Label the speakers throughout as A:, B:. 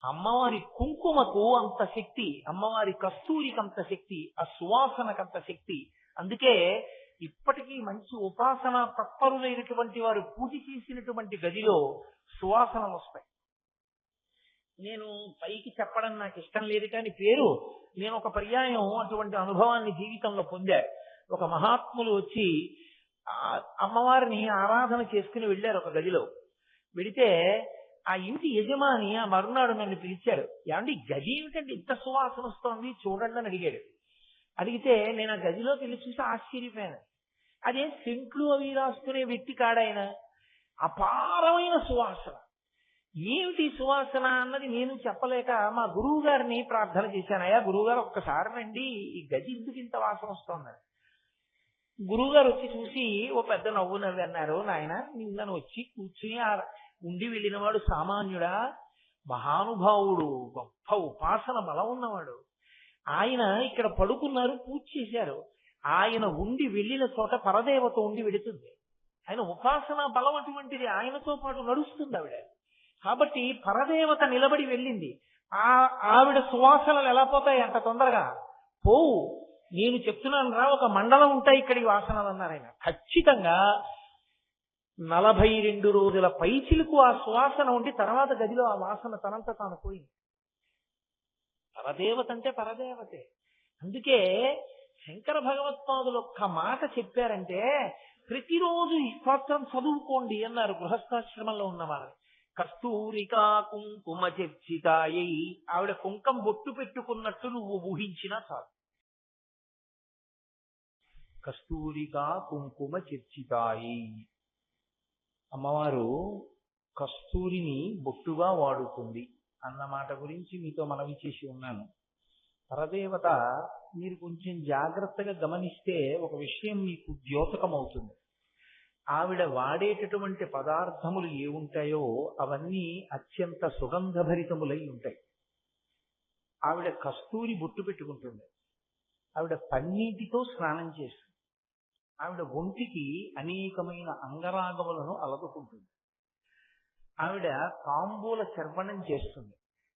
A: అమ్మవారి కుంకుమకు అంత శక్తి, అమ్మవారి కస్తూరికి అంత శక్తి, ఆ సువాసనకు అంత శక్తి. అందుకే ఇప్పటికీ మంచి ఉపాసన తత్పరులైనటువంటి వారు పూజ చేసినటువంటి గదిలో సువాసనలు వస్తాయి. నేను పైకి చెప్పడం నాకు ఇష్టం లేదు కానీ నేను ఒక పర్యాయం అటువంటి అనుభవాన్ని జీవితంలో పొందా. ఒక మహాత్ములు వచ్చి అమ్మవారిని ఆరాధన చేసుకుని వెళ్ళారు ఒక గదిలో. వెడితే ఆ ఇంటి యజమాని ఆ మరునాడు నన్ను పిలిచాడు. ఏమండి గది ఏమిటంటే ఇంత సువాసన వస్తోంది చూడండి అని అడిగాడు. అడిగితే నేను ఆ గదిలోకి వెళ్ళి చూసి ఆశ్చర్యపోయాను. అదే సెంట్లు అవి రాసుకునే వ్యక్తి కాడాయన. అపారమైన సువాసన. ఏమిటి సువాసన అన్నది నేను చెప్పలేక మా గురువు గారిని ప్రార్థన చేశాను. అయ్యా గురువుగారు ఒక్కసారి రండి, ఈ గది ఎందుకు ఇంత వాసన వస్తోందని. గురువు గారు వచ్చి చూసి ఓ పెద్ద నవ్వు నవ్వి అన్నారు, నాయన నిన్నను వచ్చి కూర్చుని ఉండి వెళ్ళిన వాడు సామాన్యుడా, మహానుభావుడు, గొప్ప ఉపాసన బలం ఉన్నవాడు. ఆయన ఇక్కడ పడుకున్నారు, పూజ చేశారు. ఆయన ఉండి వెళ్ళిన చోట పరదేవత ఉండి వెడుతుంది. ఆయన ఉపాసన బలం అటువంటిది, ఆయనతో పాటు నడుస్తుంది ఆవిడ. కాబట్టి పరదేవత నిలబడి వెళ్ళింది. ఆవిడ సువాసనలు ఎలా పోతాయి అంత తొందరగా? పోవు. నేను చెప్తున్నాను రా, ఒక మండలం ఉంటాయి ఇక్కడి వాసనలు అన్నారు ఆయన. ఖచ్చితంగా 42 రోజుల పైచిలకు ఆ సువాసన ఉండి తర్వాత గదిలో ఆ వాసన తనంత తాను పోయింది. పరదేవత అంటే పరదేవతే. అందుకే శంకర భగవత్పాదులు ఒక్క మాట చెప్పారంటే ప్రతిరోజు ఈ స్తోత్రం చదువుకోండి అన్నారు గృహస్థాశ్రమంలో ఉన్నవారు. కస్తూరికా కుంకుమ చర్చితాయై. ఆవిడ కుంకం బొట్టు పెట్టుకున్నట్టు నువ్వు ఊహించినా చాలు. కస్తూరికా కుంకుమ చర్చితాయై. అమ్మవారు కస్తూరిని బొట్టుగా వాడుతుంది అన్నమాట గురించి మీతో మనవి చేసి ఉన్నాను. పరదేవత మీరు కొంచెం జాగ్రత్తగా గమనిస్తే ఒక విషయం మీకు ద్యోతకమవుతుంది. ఆవిడ వాడేటటువంటి పదార్థములు ఏముంటాయో అవన్నీ అత్యంత సుగంధభరితములై ఉంటాయి. ఆవిడ కస్తూరి బొట్టు పెట్టుకుంటుంది. ఆవిడ పన్నీటితో స్నానం చేస్తుంది. ఆవిడ ఒంటికి అనేకమైన అంగరాగములను అలదుకుంటుంది. ఆవిడ తాంబూల చర్వణం చేస్తుంది.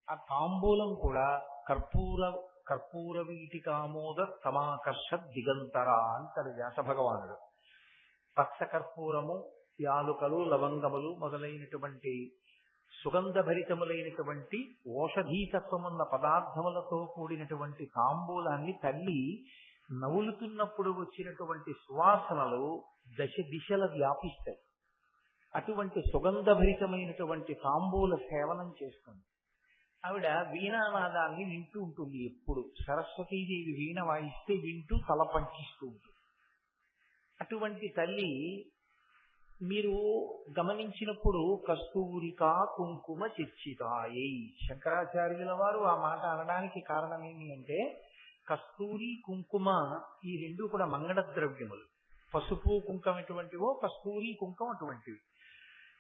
A: ఆ తాంబూలం కూడా కర్పూర వీటికామోద సమాకర్ష దిగంతర అంటాడు వ్యాస భగవానుడు. పచ్చ కర్పూరము, యాలుకలు, లవంగములు మొదలైనటువంటి సుగంధభరితములైనటువంటి ఓషధీతత్వమున్న పదార్థములతో కూడినటువంటి తాంబూలాన్ని తల్లి నవ్వులుతున్నప్పుడు వచ్చినటువంటి సువాసనలు దశ దిశల వ్యాపిస్తాయి. అటువంటి సుగంధభరితమైనటువంటి తాంబూల సేవనం చేస్తుంది. ఆవిడ వీణానాదాన్ని వింటూ ఉంటుంది. ఎప్పుడు సరస్వతీదేవి వీణ వాయిస్తే వింటూ తల పంచిస్తూ ఉంటుంది. అటువంటి తల్లి మీరు గమనించినప్పుడు కస్తూరికా కుంకుమ చర్చితాయై. శంకరాచార్యుల వారు ఆ మాట అనడానికి కారణం ఏమి అంటే కస్తూరి కుంకుమ ఈ రెండు కూడా మంగళ ద్రవ్యములు. పసుపు కుంకుమ ఎటువంటివో కస్తూరి కుంకుమ అటువంటివి.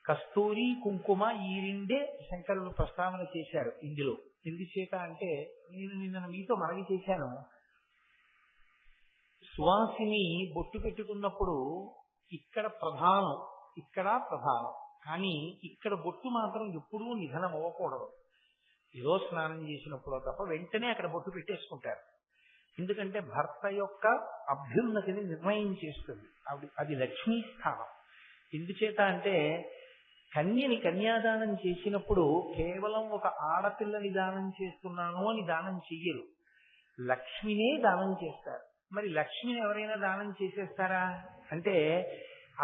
A: కస్తూరి కుంకుమ ఈ రెండే శంకరులు ప్రస్తావన చేశారు ఇందులో. ఎందుచేత అంటే నేను నిన్న మీతో మనవి చేశాను, సువాసిని బొట్టు పెట్టుకున్నప్పుడు ఇక్కడ ప్రధానం, ఇక్కడ ప్రధానం. కానీ ఇక్కడ బొట్టు మాత్రం ఎప్పుడూ నిధనం అవ్వకూడదు. ఏదో స్నానం చేసినప్పుడు తప్ప వెంటనే అక్కడ బొట్టు పెట్టేసుకుంటారు. ఎందుకంటే భర్త యొక్క అభ్యున్నతిని నిర్ణయం చేస్తుంది. అది లక్ష్మీ స్థానం. ఎందుచేత అంటే కన్యని కన్యాదానం చేసినప్పుడు కేవలం ఒక ఆడపిల్లని దానం చేస్తున్నాను అని దానం చెయ్యరు, లక్ష్మినే దానం చేస్తారు. మరి లక్ష్మిని ఎవరైనా దానం చేసేస్తారా అంటే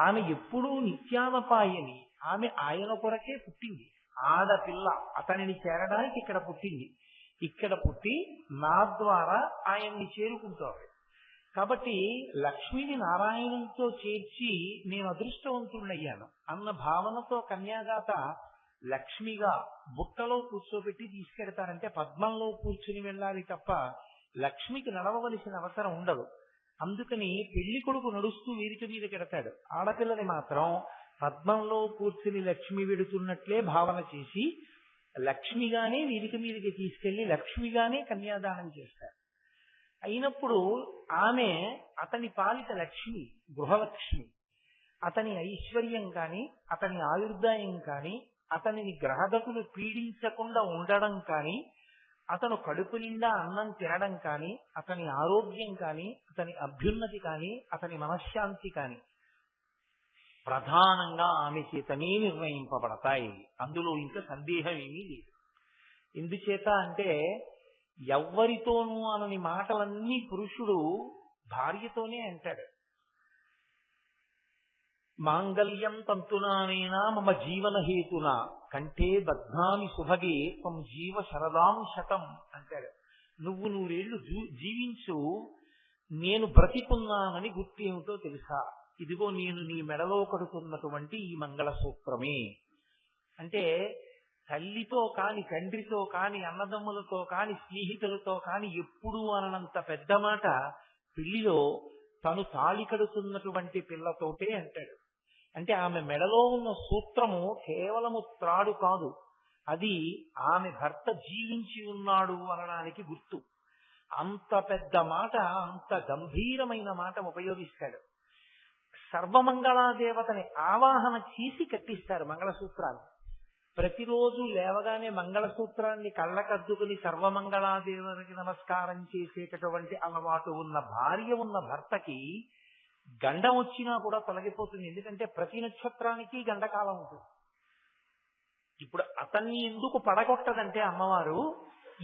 A: ఆమె ఎప్పుడూ నిత్యానపాయని. ఆమె ఆయన కొరకే పుట్టింది. ఆడపిల్ల అతనిని చేరడానికి ఇక్కడ పుట్టింది. ఇక్కడ పుట్టి నా ద్వారా ఆయన్ని చేరుకుంటాడు. కాబట్టి లక్ష్మిని నారాయణునితో చేర్చి నేను అదృష్టవంతుడయ్యాను అన్న భావనతో కన్యాదాత లక్ష్మిగా బుట్టలో కూర్చోబెట్టి తీసుకెడతారంటే పద్మంలో కూర్చుని వెళ్ళాలి తప్ప లక్ష్మికి నడవవలసిన అవసరం ఉండదు. అందుకని పెళ్లి కొడుకు నడుస్తూ వేదిక మీద కెడతాడు. ఆడపిల్లని మాత్రం పద్మంలో కూర్చుని లక్ష్మి వెడుతున్నట్లే భావన చేసి లక్ష్మిగానే వేదిక మీదకి తీసుకెళ్లి లక్ష్మిగానే కన్యాదానం చేస్తారు. అయినప్పుడు ఆమె అతని పాలిట లక్ష్మి, గృహలక్ష్మి. అతని ఐశ్వర్యం కానీ, అతని ఆయుర్దాయం కానీ, అతనిని గ్రహగతులు పీడించకుండా ఉండడం కానీ, అతను కడుపు నిండా అన్నం తినడం కానీ, అతని ఆరోగ్యం కానీ, అతని అభ్యున్నతి కానీ, అతని మనశ్శాంతి కానీ ప్రధానంగా ఆమె చేతనే నిర్ణయింపబడతాయి. అందులో ఇంకా సందేహం ఏమీ లేదు. ఎందుచేత అంటే ఎవ్వరితోనూ అనని మాటలన్నీ పురుషుడు భార్యతోనే అంటాడు. మాంగళ్యం తంతునానేనా మమ జీవన హేతునా కంఠే బధ్నామి సుభగే త్వం జీవ శరదాం శతం అంటాడు. నువ్వు నూరేళ్లు జీవించు, నేను బ్రతికున్నానని గుర్తు ఏమిటో తెలుసా? ఇదిగో నేను నీ మెడలో కడుతున్నటువంటి ఈ మంగళసూత్రమే. అంటే తల్లితో కాని, తండ్రితో కాని, అన్నదమ్ములతో కాని, స్నేహితులతో కాని ఎప్పుడూ అననంత పెద్ద మాట పెళ్లిలో తను తాళి కడుతున్నటువంటి పిల్లతోటే అంటాడు. అంటే ఆమె మెడలో ఉన్న సూత్రము కేవలము త్రాడు కాదు, అది ఆమె భర్త జీవించి ఉన్నాడు అనడానికి గుర్తు. అంత పెద్ద మాట, అంత గంభీరమైన మాట ఉపయోగిస్తాడు. సర్వమంగళాదేవతని ఆవాహన చేసి కట్టిస్తారు మంగళసూత్రాన్ని. ప్రతిరోజు లేవగానే మంగళసూత్రాన్ని కళ్ళకద్దుకుని సర్వమంగళాదేవతకి నమస్కారం చేసేటటువంటి అలవాటు ఉన్న భార్య ఉన్న భర్తకి గండం వచ్చినా కూడా తొలగిపోతుంది. ఎందుకంటే ప్రతి నక్షత్రానికి గండకాలం ఉంటుంది. ఇప్పుడు అతన్ని ఎందుకు పడగొట్టదంటే అమ్మవారు,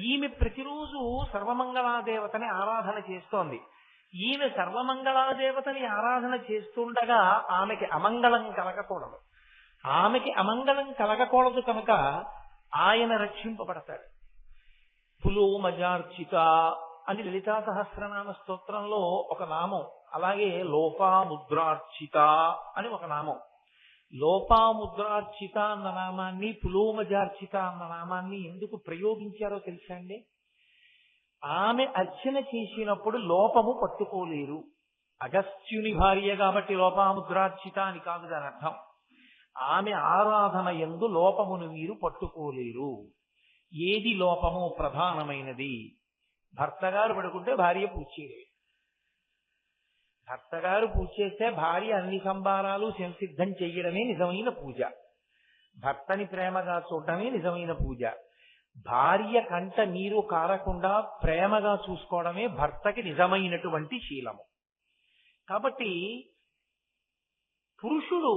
A: ఈమె ప్రతిరోజు సర్వమంగళాదేవతని ఆరాధన చేస్తోంది. ఈమె సర్వమంగళాదేవతని ఆరాధన చేస్తుండగా ఆమెకి అమంగళం కలగకూడదు. ఆమెకి అమంగళం కలగకూడదు కనుక ఆయన రక్షింపబడతాడు. పులోమజార్చిత అని లలితా సహస్రనామ స్తోత్రంలో ఒక నామం, అలాగే లోపాముద్రార్చిత అని ఒక నామం. లోపాముద్రార్చిత అన్న నామాన్ని, పులోమజార్చిత అన్న నామాన్ని ఎందుకు ప్రయోగించారో తెలుసా అండి? ఆమె అర్చన చేసినప్పుడు లోపము పట్టుకోలేరు. అగస్త్యుని భార్య కాబట్టి లోపాముద్రార్చిత అని కాదు దాని అర్థం. ఆమె ఆరాధన యందు లోపమును మీరు పట్టుకోలేరు. ఏది లోపము? ప్రధానమైనది. భర్తగారు పడుకుంటే భార్య పూజ చేయలేదు. భర్తగారు పూజ చేస్తే భార్య అన్ని సంబారాలు సంసిద్ధం చెయ్యడమే నిజమైన పూజ. భర్తని ప్రేమగా చూడటమే నిజమైన పూజ. భార్య కంట నీరు కారకుండా ప్రేమగా చూసుకోవడమే భర్తకి నిజమైనటువంటి శీలము. కాబట్టి పురుషుడు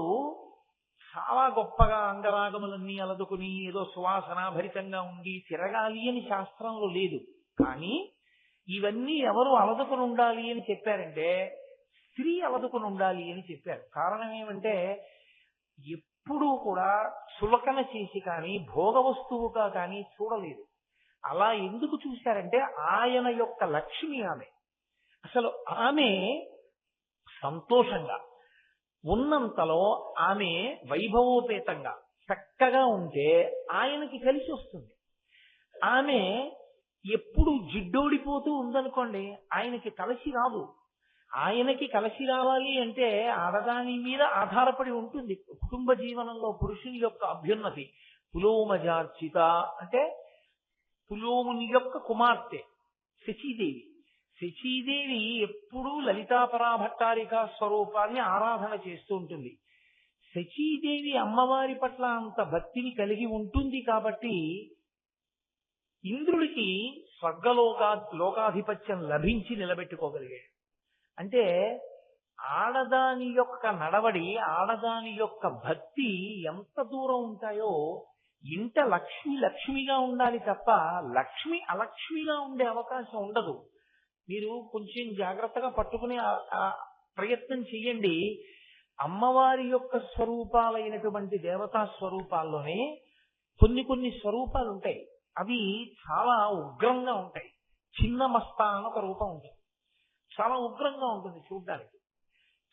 A: చాలా గొప్పగా అంగరాగములన్నీ అలదుకుని ఏదో సువాసన భరితంగా ఉండి తిరగాలి అని శాస్త్రంలో లేదు. కానీ ఇవన్నీ ఎవరు అలదుకుని ఉండాలి అని చెప్పారంటే స్త్రీ అలదుకుని ఉండాలి అని చెప్పారు. కారణం ఏమంటే ఎప్పుడూ కూడా చులకన చేసి కానీ భోగ వస్తువుగా కానీ చూడలేదు. అలా ఎందుకు చూశారంటే ఆయన యొక్క లక్ష్మి ఆమె. అసలు ఆమె సంతోషంగా ఉన్నంతలో ఆమె వైభవోపేతంగా చక్కగా ఉంటే ఆయనకి కలిసి వస్తుంది. ఆమె ఎప్పుడు జిడ్డోడిపోతూ ఉందనుకోండి, ఆయనకి కలిసి రాదు. ఆయనకి కలిసి రావాలి అంటే ఆడదాని మీద ఆధారపడి ఉంటుంది కుటుంబ జీవనంలో పురుషుని యొక్క అభ్యున్నతి. పులోమజార్చిత అంటే పులోముని యొక్క కుమార్తె శచీదేవి. శచీదేవి ఎప్పుడూ లలితాపరాభట్టారిక స్వరూపాన్ని ఆరాధన చేస్తూ ఉంటుంది. శచీదేవి అమ్మవారి పట్ల అంత భక్తిని ఉంటుంది కాబట్టి ఇంద్రుడికి లోకాధిపత్యం లభించి నిలబెట్టుకోగలిగాడు. అంటే ఆడదాని యొక్క నడవడి, ఆడదాని యొక్క భక్తి ఎంత దూరం ఉంటాయో, ఇంట లక్ష్మి లక్ష్మిగా ఉండాలి తప్ప లక్ష్మి అలక్ష్మిగా ఉండే అవకాశం ఉండదు. మీరు కొంచెం జాగ్రత్తగా పట్టుకునే ప్రయత్నం చెయ్యండి. అమ్మవారి యొక్క స్వరూపాలైనటువంటి దేవతా స్వరూపాల్లోనే కొన్ని స్వరూపాలు ఉంటాయి. అవి చాలా ఉగ్రంగా ఉంటాయి. చిన్న మస్తా అని ఒక రూపం ఉంటుంది, చాలా ఉగ్రంగా ఉంటుంది చూడ్డానికి.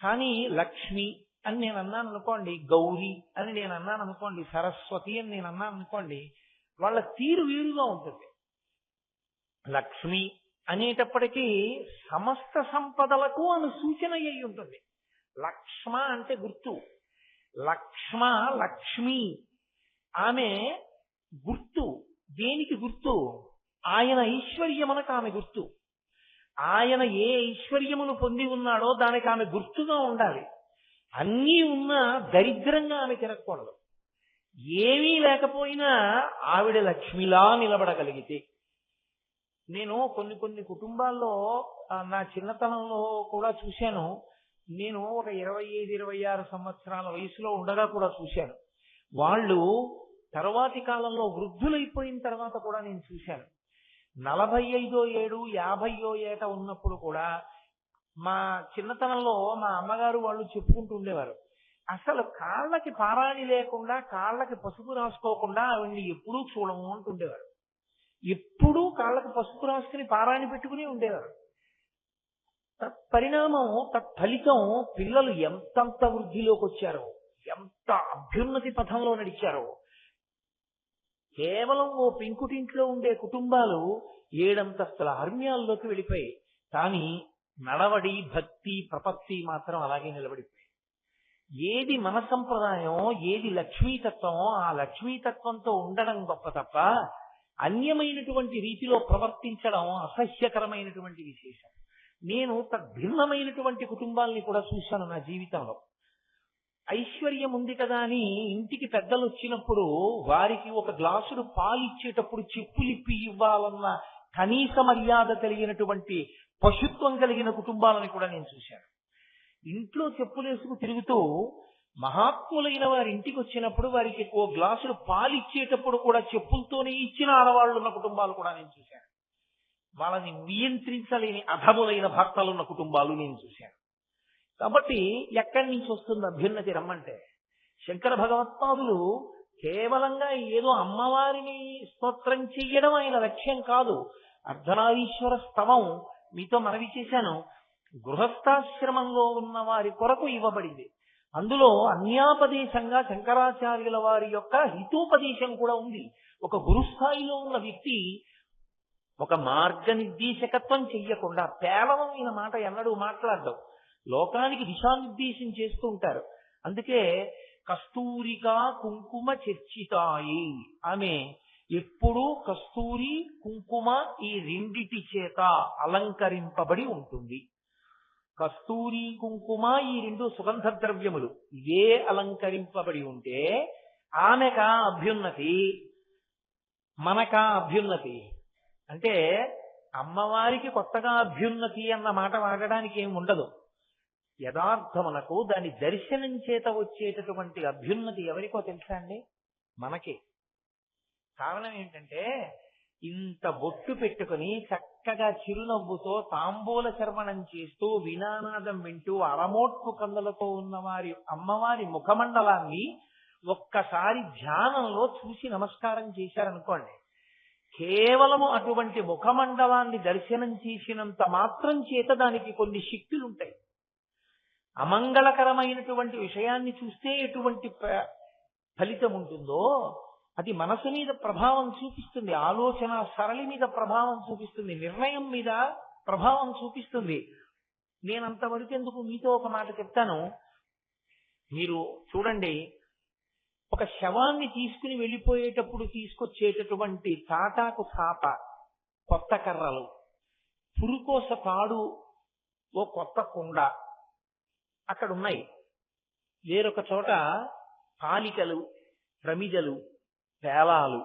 A: కానీ లక్ష్మి అని నేను అన్నాను అనుకోండి, గౌరీ అని నేను అన్నాను అనుకోండి, సరస్వతి అని నేను అన్నాను అనుకోండి, వాళ్ళ తీరు వీరుగా ఉంటుంది. లక్ష్మి అనేటప్పటికీ సమస్త సంపదలకు అను సూచన అయి ఉంటుంది. లక్ష్మ అంటే గుర్తు. లక్ష్మ లక్ష్మి ఆమె గుర్తు. దేనికి గుర్తు? ఆయన ఐశ్వర్యమునకు ఆమె గుర్తు. ఆయన ఏ ఐశ్వర్యమును పొంది ఉన్నాడో దానికి ఆమె గుర్తుగా ఉండాలి. అన్నీ ఉన్నా దరిద్రంగా ఆమె తిరగకూడదు. ఏమీ లేకపోయినా ఆవిడ లక్ష్మిలా నిలబడగలిగితే. నేను కొన్ని కొన్ని కుటుంబాల్లో నా చిన్నతనంలో కూడా చూశాను. నేను ఒక 25-26 సంవత్సరాల వయసులో ఉండగా కూడా చూశాను. వాళ్ళు తర్వాతి కాలంలో వృద్ధులైపోయిన తర్వాత కూడా నేను చూశాను. 45 ఏడు 50 ఏట ఉన్నప్పుడు కూడా మా చిన్నతనంలో మా అమ్మగారు వాళ్ళు చెప్పుకుంటూ ఉండేవారు, అసలు కాళ్ళకి పారాణి లేకుండా కాళ్ళకి పసుపు రాసుకోకుండా ఆవిడ్ని ఎప్పుడూ చూడము అంటుండేవారు. ఎప్పుడూ కాళ్ళకి పసుపు రాసుకుని పారాణి పెట్టుకుని ఉండేవారు. తత్పరిణామం తత్ఫలితం పిల్లలు ఎంతంత వృద్ధిలోకి వచ్చారో, ఎంత అభ్యున్నతి పథంలో నడిచారో. కేవలం ఓ పెంకుటింట్లో ఉండే కుటుంబాలు 7 అంతస్తుల అరణ్యాల్లోకి వెళ్ళిపోయాయి. కానీ నడవడి, భక్తి, ప్రపత్తి మాత్రం అలాగే నిలబడిపోయాయి. ఏది మన సంప్రదాయం, ఏది లక్ష్మీతత్వమో ఆ లక్ష్మీతత్వంతో ఉండడం గొప్ప తప్ప అన్యమైనటువంటి రీతిలో ప్రవర్తించడం అసహ్యకరమైనటువంటి విశేషం. నేను తద్భిన్నమైనటువంటి కుటుంబాలని కూడా చూశాను నా జీవితంలో. ఐశ్వర్యం ఉంది కదా అని ఇంటికి పెద్దలు వచ్చినప్పుడు వారికి ఒక గ్లాసుడు పాలు ఇచ్చేటప్పుడు చెప్పులిప్పి ఇవ్వాలన్న కనీస మర్యాద కలిగినటువంటి పశుత్వం కలిగిన కుటుంబాలని కూడా నేను చూశాను. ఇంట్లో చెప్పులేసుకు తిరుగుతూ మహాత్ములైన వారి ఇంటికి వచ్చినప్పుడు వారికి ఓ గ్లాసుడు పాలు ఇచ్చేటప్పుడు కూడా చెప్పులతోనే ఇచ్చిన ఆడవాళ్ళు ఉన్న కుటుంబాలు కూడా నేను చూశాను. వాళ్ళని నియంత్రించలేని అధములైన భర్తలున్న కుటుంబాలు నేను చూశాను. కాబట్టి ఎక్కడి నుంచి వస్తుంది అభ్యున్నతి రమ్మంటే? శంకర భగవత్పాదులు కేవలంగా ఏదో అమ్మవారిని స్తోత్రం చెయ్యడం ఆయన లక్ష్యం కాదు. అర్ధనారీశ్వర స్తవం మీతో మనవి చేశాను, గృహస్థాశ్రమంలో ఉన్న వారి కొరకు ఇవ్వబడింది. అందులో అన్యాపదేశంగా శంకరాచార్యుల వారి యొక్క హితోపదేశం కూడా ఉంది. ఒక గురుస్థాయిలో ఉన్న వ్యక్తి ఒక మార్గనిర్దేశకత్వం చెయ్యకుండా పేలవమైన మాట ఎన్నడూ మాట్లాడడం, లోకానికి దిశానిర్దేశం చేస్తూ ఉంటారు. అందుకే కస్తూరిక కుంకుమ చర్చితాయి, ఆమె ఎప్పుడూ కస్తూరి కుంకుమ ఈ రెండిటి చేత అలంకరింపబడి ఉంటుంది. కస్తూరి కుంకుమ ఈ 2 సుగంధ ద్రవ్యములు ఇవే అలంకరింపబడి ఉంటే ఆమెకా అభ్యున్నతి, మనకా అభ్యున్నతి. అంటే అమ్మవారికి కొత్తగా అభ్యున్నతి అన్న మాట వాడడానికి ఏమి ఉండదు. యథార్థమునకు దాని దర్శనం చేత వచ్చేటటువంటి అభ్యున్నతి ఎవరికో తెలుసా అండి? మనకే. కారణం ఏంటంటే ఇంత బొట్టు పెట్టుకుని చక్కగా చిరునవ్వుతో తాంబూల చర్వణం చేస్తూ వినానాదం వింటూ అరమోట్పు కన్నులతో ఉన్న వారి అమ్మవారి ముఖమండలాన్ని ఒక్కసారి ధ్యానంలో చూసి నమస్కారం చేశారనుకోండి, కేవలము అటువంటి ముఖమండలాన్ని దర్శనం చేసినంత మాత్రం చేత దానికి కొన్ని శక్తులుంటాయి. అమంగళకరమైనటువంటి విషయాన్ని చూస్తే ఎటువంటి ఫలితం ఉంటుందో అది మనసు మీద ప్రభావం చూపిస్తుంది, ఆలోచన సరళి మీద ప్రభావం చూపిస్తుంది, నిర్ణయం మీద ప్రభావం చూపిస్తుంది. నేనంతవరకు ఎందుకు మీతో ఒక మాట చెప్తాను. మీరు చూడండి, ఒక శవాన్ని తీసుకుని వెళ్ళిపోయేటప్పుడు తీసుకొచ్చేటటువంటి తాటాకు సాప, కొత్త కర్రలు, పురుకోస తాడు, ఓ కొత్త కుండ అక్కడ ఉన్నాయి. వేరొక చోట పాలికలు, ప్రమిదలు, పేలాలు,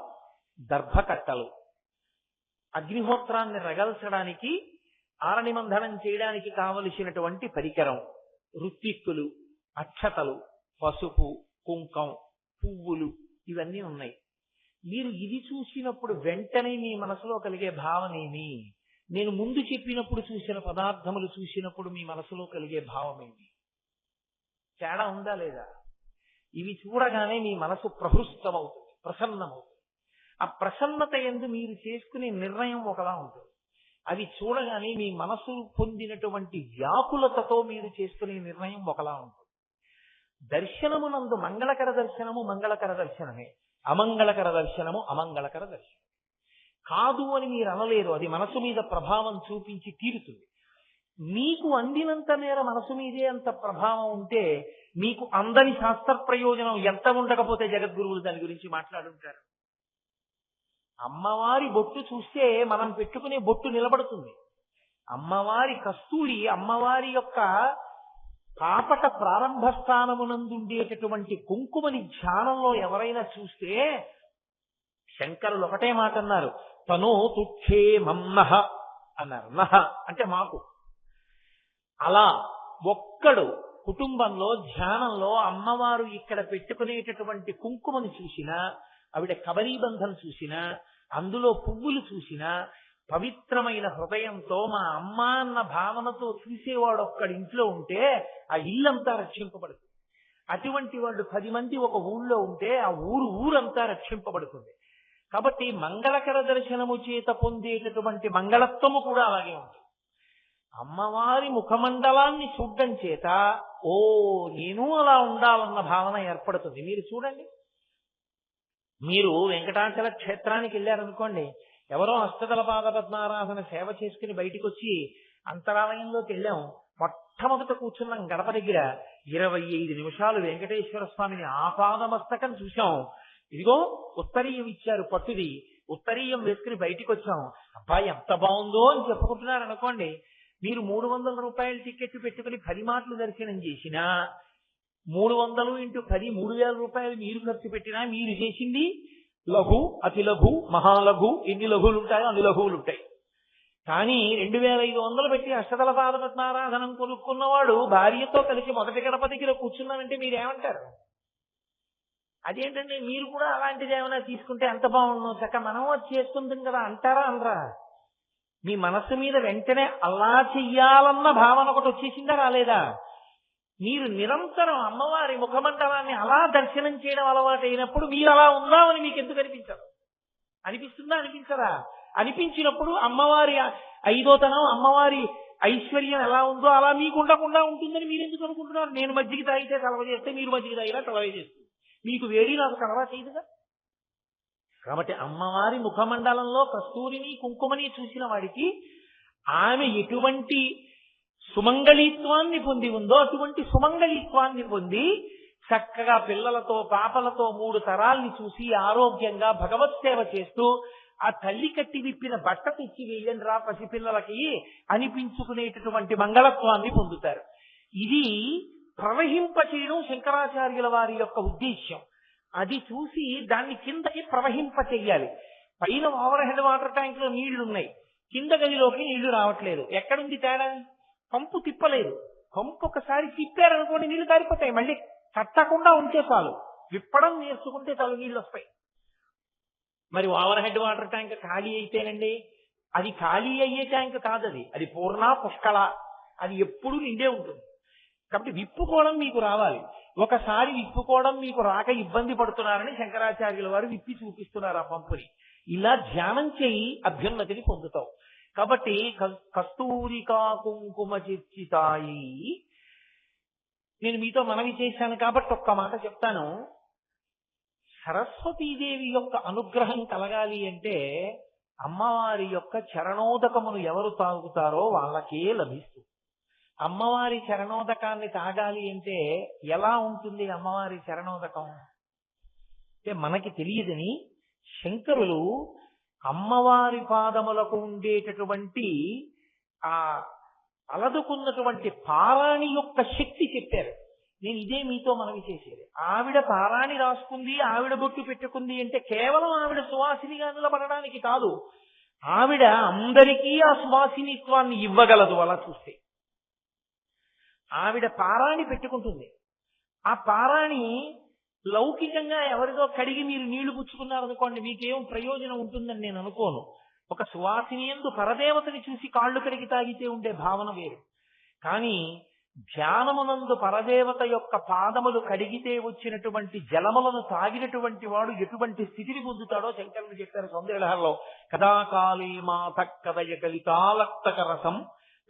A: దర్భకట్టలు, అగ్నిహోత్రాన్ని రగల్చడానికి, ఆరణిమంధనం చేయడానికి కావలసినటువంటి పరికరం, రుత్తిక్కులు, అక్షతలు, పసుపు, కుంకం, పువ్వులు, ఇవన్నీ ఉన్నాయి. మీరు ఇది చూసినప్పుడు వెంటనే మీ మనసులో కలిగే భావన ఏమి? నేను ముందు చెప్పినప్పుడు చూసిన పదార్థములు చూసినప్పుడు మీ మనసులో కలిగే భావం ఏమి? తేడా ఉందా లేదా? ఇవి చూడగానే మీ మనసు ప్రహృష్టమవుతుంది, ప్రసన్నమవుతుంది. ఆ ప్రసన్నత యందు మీరు చేసుకునే నిర్ణయం ఒకలా ఉంటుంది. అవి చూడగానే మీ మనసు పొందినటువంటి వ్యాకులతతో మీరు చేసుకునే నిర్ణయం ఒకలా ఉంటుంది. దర్శనమునందు మంగళకర దర్శనము మంగళకర దర్శనమే, అమంగళకర దర్శనము అమంగళకర దర్శనం కాదు అని మీరు అనలేరు. అది మనసు మీద ప్రభావం చూపించి తీరుతుంది. మీకు అందినంత మేర మనసు మీదే అంత ప్రభావం ఉంటే మీకు అందని శాస్త్ర ప్రయోజనం ఎంత ఉండకపోతే జగద్గురువులు దాని గురించి మాట్లాడుంటారు. అమ్మవారి బొట్టు చూస్తే మనం పెట్టుకునే బొట్టు నిలబడుతుంది. అమ్మవారి కస్తూరి, అమ్మవారి యొక్క పాపట ప్రారంభ స్థానమునందుండేటటువంటి కుంకుమని ధ్యానంలో ఎవరైనా చూస్తే శంకరులు ఒకటే మాట అన్నారు, తనో తుక్షేమం నహ అన్నారు. నహ అంటే మాకు. అలా ఒక్కడు కుటుంబంలో ధ్యానంలో అమ్మవారు ఇక్కడ పెట్టుకునేటటువంటి కుంకుమని చూసినా, ఆవిడ కబరీబంధం చూసినా, అందులో పువ్వులు చూసినా, పవిత్రమైన హృదయంతో మా అమ్మ అన్న భావనతో చూసేవాడు ఒక్కడి ఇంట్లో ఉంటే ఆ ఇల్లంతా రక్షింపబడుతుంది. అటువంటి వాళ్ళు 10 మంది ఒక ఊళ్ళో ఉంటే ఆ ఊరంతా రక్షింపబడుతుంది. కాబట్టి మంగళకర దర్శనము చేత పొందేటటువంటి మంగళత్వము కూడా అలాగే ఉంటుంది. అమ్మవారి ముఖమండలాన్ని చూడడం చేత ఓ నేను అలా ఉండాలన్న భావన ఏర్పడుతుంది. మీరు చూడండి, మీరు వెంకటాచల క్షేత్రానికి వెళ్ళారనుకోండి, ఎవరో అష్టదళ పాద పద్మారాధన సేవ చేసుకుని బయటికి వచ్చి అంతరాలయంలోకి వెళ్ళాం, మొట్టమొదట కూర్చున్నాం గడప దగ్గర 25 నిమిషాలు వెంకటేశ్వర స్వామిని ఆపాదమస్తకం చూశాం. ఇదిగో ఉత్తరీయం ఇచ్చారు పట్టుది, ఉత్తరీయం వేసుకుని బయటికి వచ్చాం. అబ్బాయి ఎంత బాగుందో అని చెప్పుకుంటున్నారు అనుకోండి. మీరు 300 రూపాయల టికెట్ పెట్టుకుని 10 మాటలు దర్శనం చేసినా 300 × 10 3000 రూపాయలు మీరు ఖర్చు పెట్టినా మీరు చేసింది లఘు, అతి లఘు, మహాలఘు, ఎన్ని లఘువులు ఉంటాయో అన్ని లఘువులు ఉంటాయి. కానీ 2500 పెట్టి అష్టదళ పాద పద్మారాధనం కొనుక్కున్నవాడు భార్యతో కలిసి మొదటి గడప దగ్గర కూర్చున్నానంటే మీరేమంటారు? అదేంటంటే మీరు కూడా అలాంటిది ఏమైనా తీసుకుంటే ఎంత బాగుండు, చక్క మనం అది చేసుకుంటాం కదా అంటారా అనరా? మీ మనస్సు మీద వెంటనే అలా చెయ్యాలన్న భావన ఒకటి వచ్చేసిందా రాలేదా? మీరు నిరంతరం అమ్మవారి ముఖమండలాన్ని అలా దర్శనం చేయడం అలవాటు అయినప్పుడు మీరు అలా ఉందామని మీకు ఎందుకు అనిపించదు? అనిపిస్తుందా అనిపించదా? అనిపించినప్పుడు అమ్మవారి ఐదోతనం, అమ్మవారి ఐశ్వర్యం ఎలా ఉందో అలా మీకు ఉండకుండా ఉంటుందని మీరు ఎందుకు అనుకుంటున్నారు? నేను మజ్జిగ తాగితే కలవ చేస్తే మీరు మజ్జిగ తాగినా కలవ చేస్తుంది, మీకు వేడి నాకు కలవ చేయదుగా. కాబట్టి అమ్మవారి ముఖమండలంలో కస్తూరిని కుంకుమని చూసిన వాడికి ఆమె ఎటువంటి సుమంగళిత్వాన్ని పొంది ఉందో అటువంటి సుమంగళిత్వాన్ని పొంది చక్కగా పిల్లలతో పాపలతో 3 తరాల్ని చూసి ఆరోగ్యంగా భగవత్ సేవ చేస్తూ ఆ తల్లి కట్టి విప్పిన బట్ట తెచ్చి వేయండి రా పసిపిల్లలకి అనిపించుకునేటటువంటి మంగళత్వాన్ని పొందుతారు. ఇది ప్రవహింపచేయడం శంకరాచార్యుల వారి యొక్క ఉద్దేశ్యం. అది చూసి దాన్ని కిందకి ప్రవహింపచేయాలి. పైన ఓవర్ హెడ్ వాటర్ ట్యాంక్ లో నీళ్లు ఉన్నాయి, కింద గదిలోకి నీళ్లు రావట్లేదు. ఎక్కడుంది తేడా? పంపు తిప్పలేదు. పంపు ఒకసారి తిప్పారనుకోండి నీళ్లు కారిపోతాయి. మళ్ళీ కట్టకుండా ఉంటే చాలు, విప్పడం నేర్చుకుంటే చాలు నీళ్లు వస్తాయి. మరి ఓవర్ హెడ్ వాటర్ ట్యాంక్ ఖాళీ అయితేనండి, అది ఖాళీ అయ్యే ట్యాంక్ కాదు, అది పూర్ణ పుష్కళ, అది ఎప్పుడూ నిండే ఉంటుంది. కాబట్టి విప్పుకోవడం మీకు రావాలి. ఒకసారి విప్పుకోవడం మీకు రాక ఇబ్బంది పడుతున్నారని శంకరాచార్యుల వారు విప్పి చూపిస్తున్నారు ఆ పంపుని. ఇలా ధ్యానం చేయి అభ్యున్నతిని పొందుతావు. కాబట్టి కస్తూరికా కుంకుమ చిర్చితాయి. నేను మీతో మనవి చేశాను కాబట్టి ఒక్క మాట చెప్తాను. సరస్వతీదేవి యొక్క అనుగ్రహం కలగాలి అంటే అమ్మవారి యొక్క చరణోదకమును ఎవరు తాగుతారో వాళ్ళకే లభిస్తుంది. అమ్మవారి చరణోదకాన్ని తాగాలి అంటే ఎలా ఉంటుంది అమ్మవారి చరణోదకం అంటే మనకి తెలియదని శంకరులు అమ్మవారి పాదములకు ఉండేటటువంటి ఆ అలదుకున్నటువంటి పారాణి యొక్క శక్తి చెప్పారు. నేను ఇదే మీతో మనవి చేసేది. ఆవిడ పారాణి రాసుకుంది, ఆవిడ బొట్టు పెట్టుకుంది అంటే కేవలం ఆవిడ సువాసినిగా నిలబడడానికి కాదు, ఆవిడ అందరికీ ఆ సువాసినిత్వాన్ని ఇవ్వగలదు. అలా చూస్తే ఆవిడ పారాణి పెట్టుకుంటుంది. ఆ పారాణి లౌకికంగా ఎవరిదో కడిగి మీరు నీళ్లు పుచ్చుకున్నారనుకోండి, మీకేం ప్రయోజనం ఉంటుందని నేను అనుకోను. ఒక సువాసిని యందు పరదేవతని చూసి కాళ్ళు కడిగి తాగితే ఉండే భావన వేరు. కానీ ధ్యానమునందు పరదేవత యొక్క పాదములు కడిగితే వచ్చినటువంటి జలములను తాగినటువంటి వాడు ఎటువంటి స్థితిని పొందుతాడో శంకరులు చెప్పారు సౌందర్యలహరిలో. కదాకాళీ మాత కదయ కలితాలక్తక రసం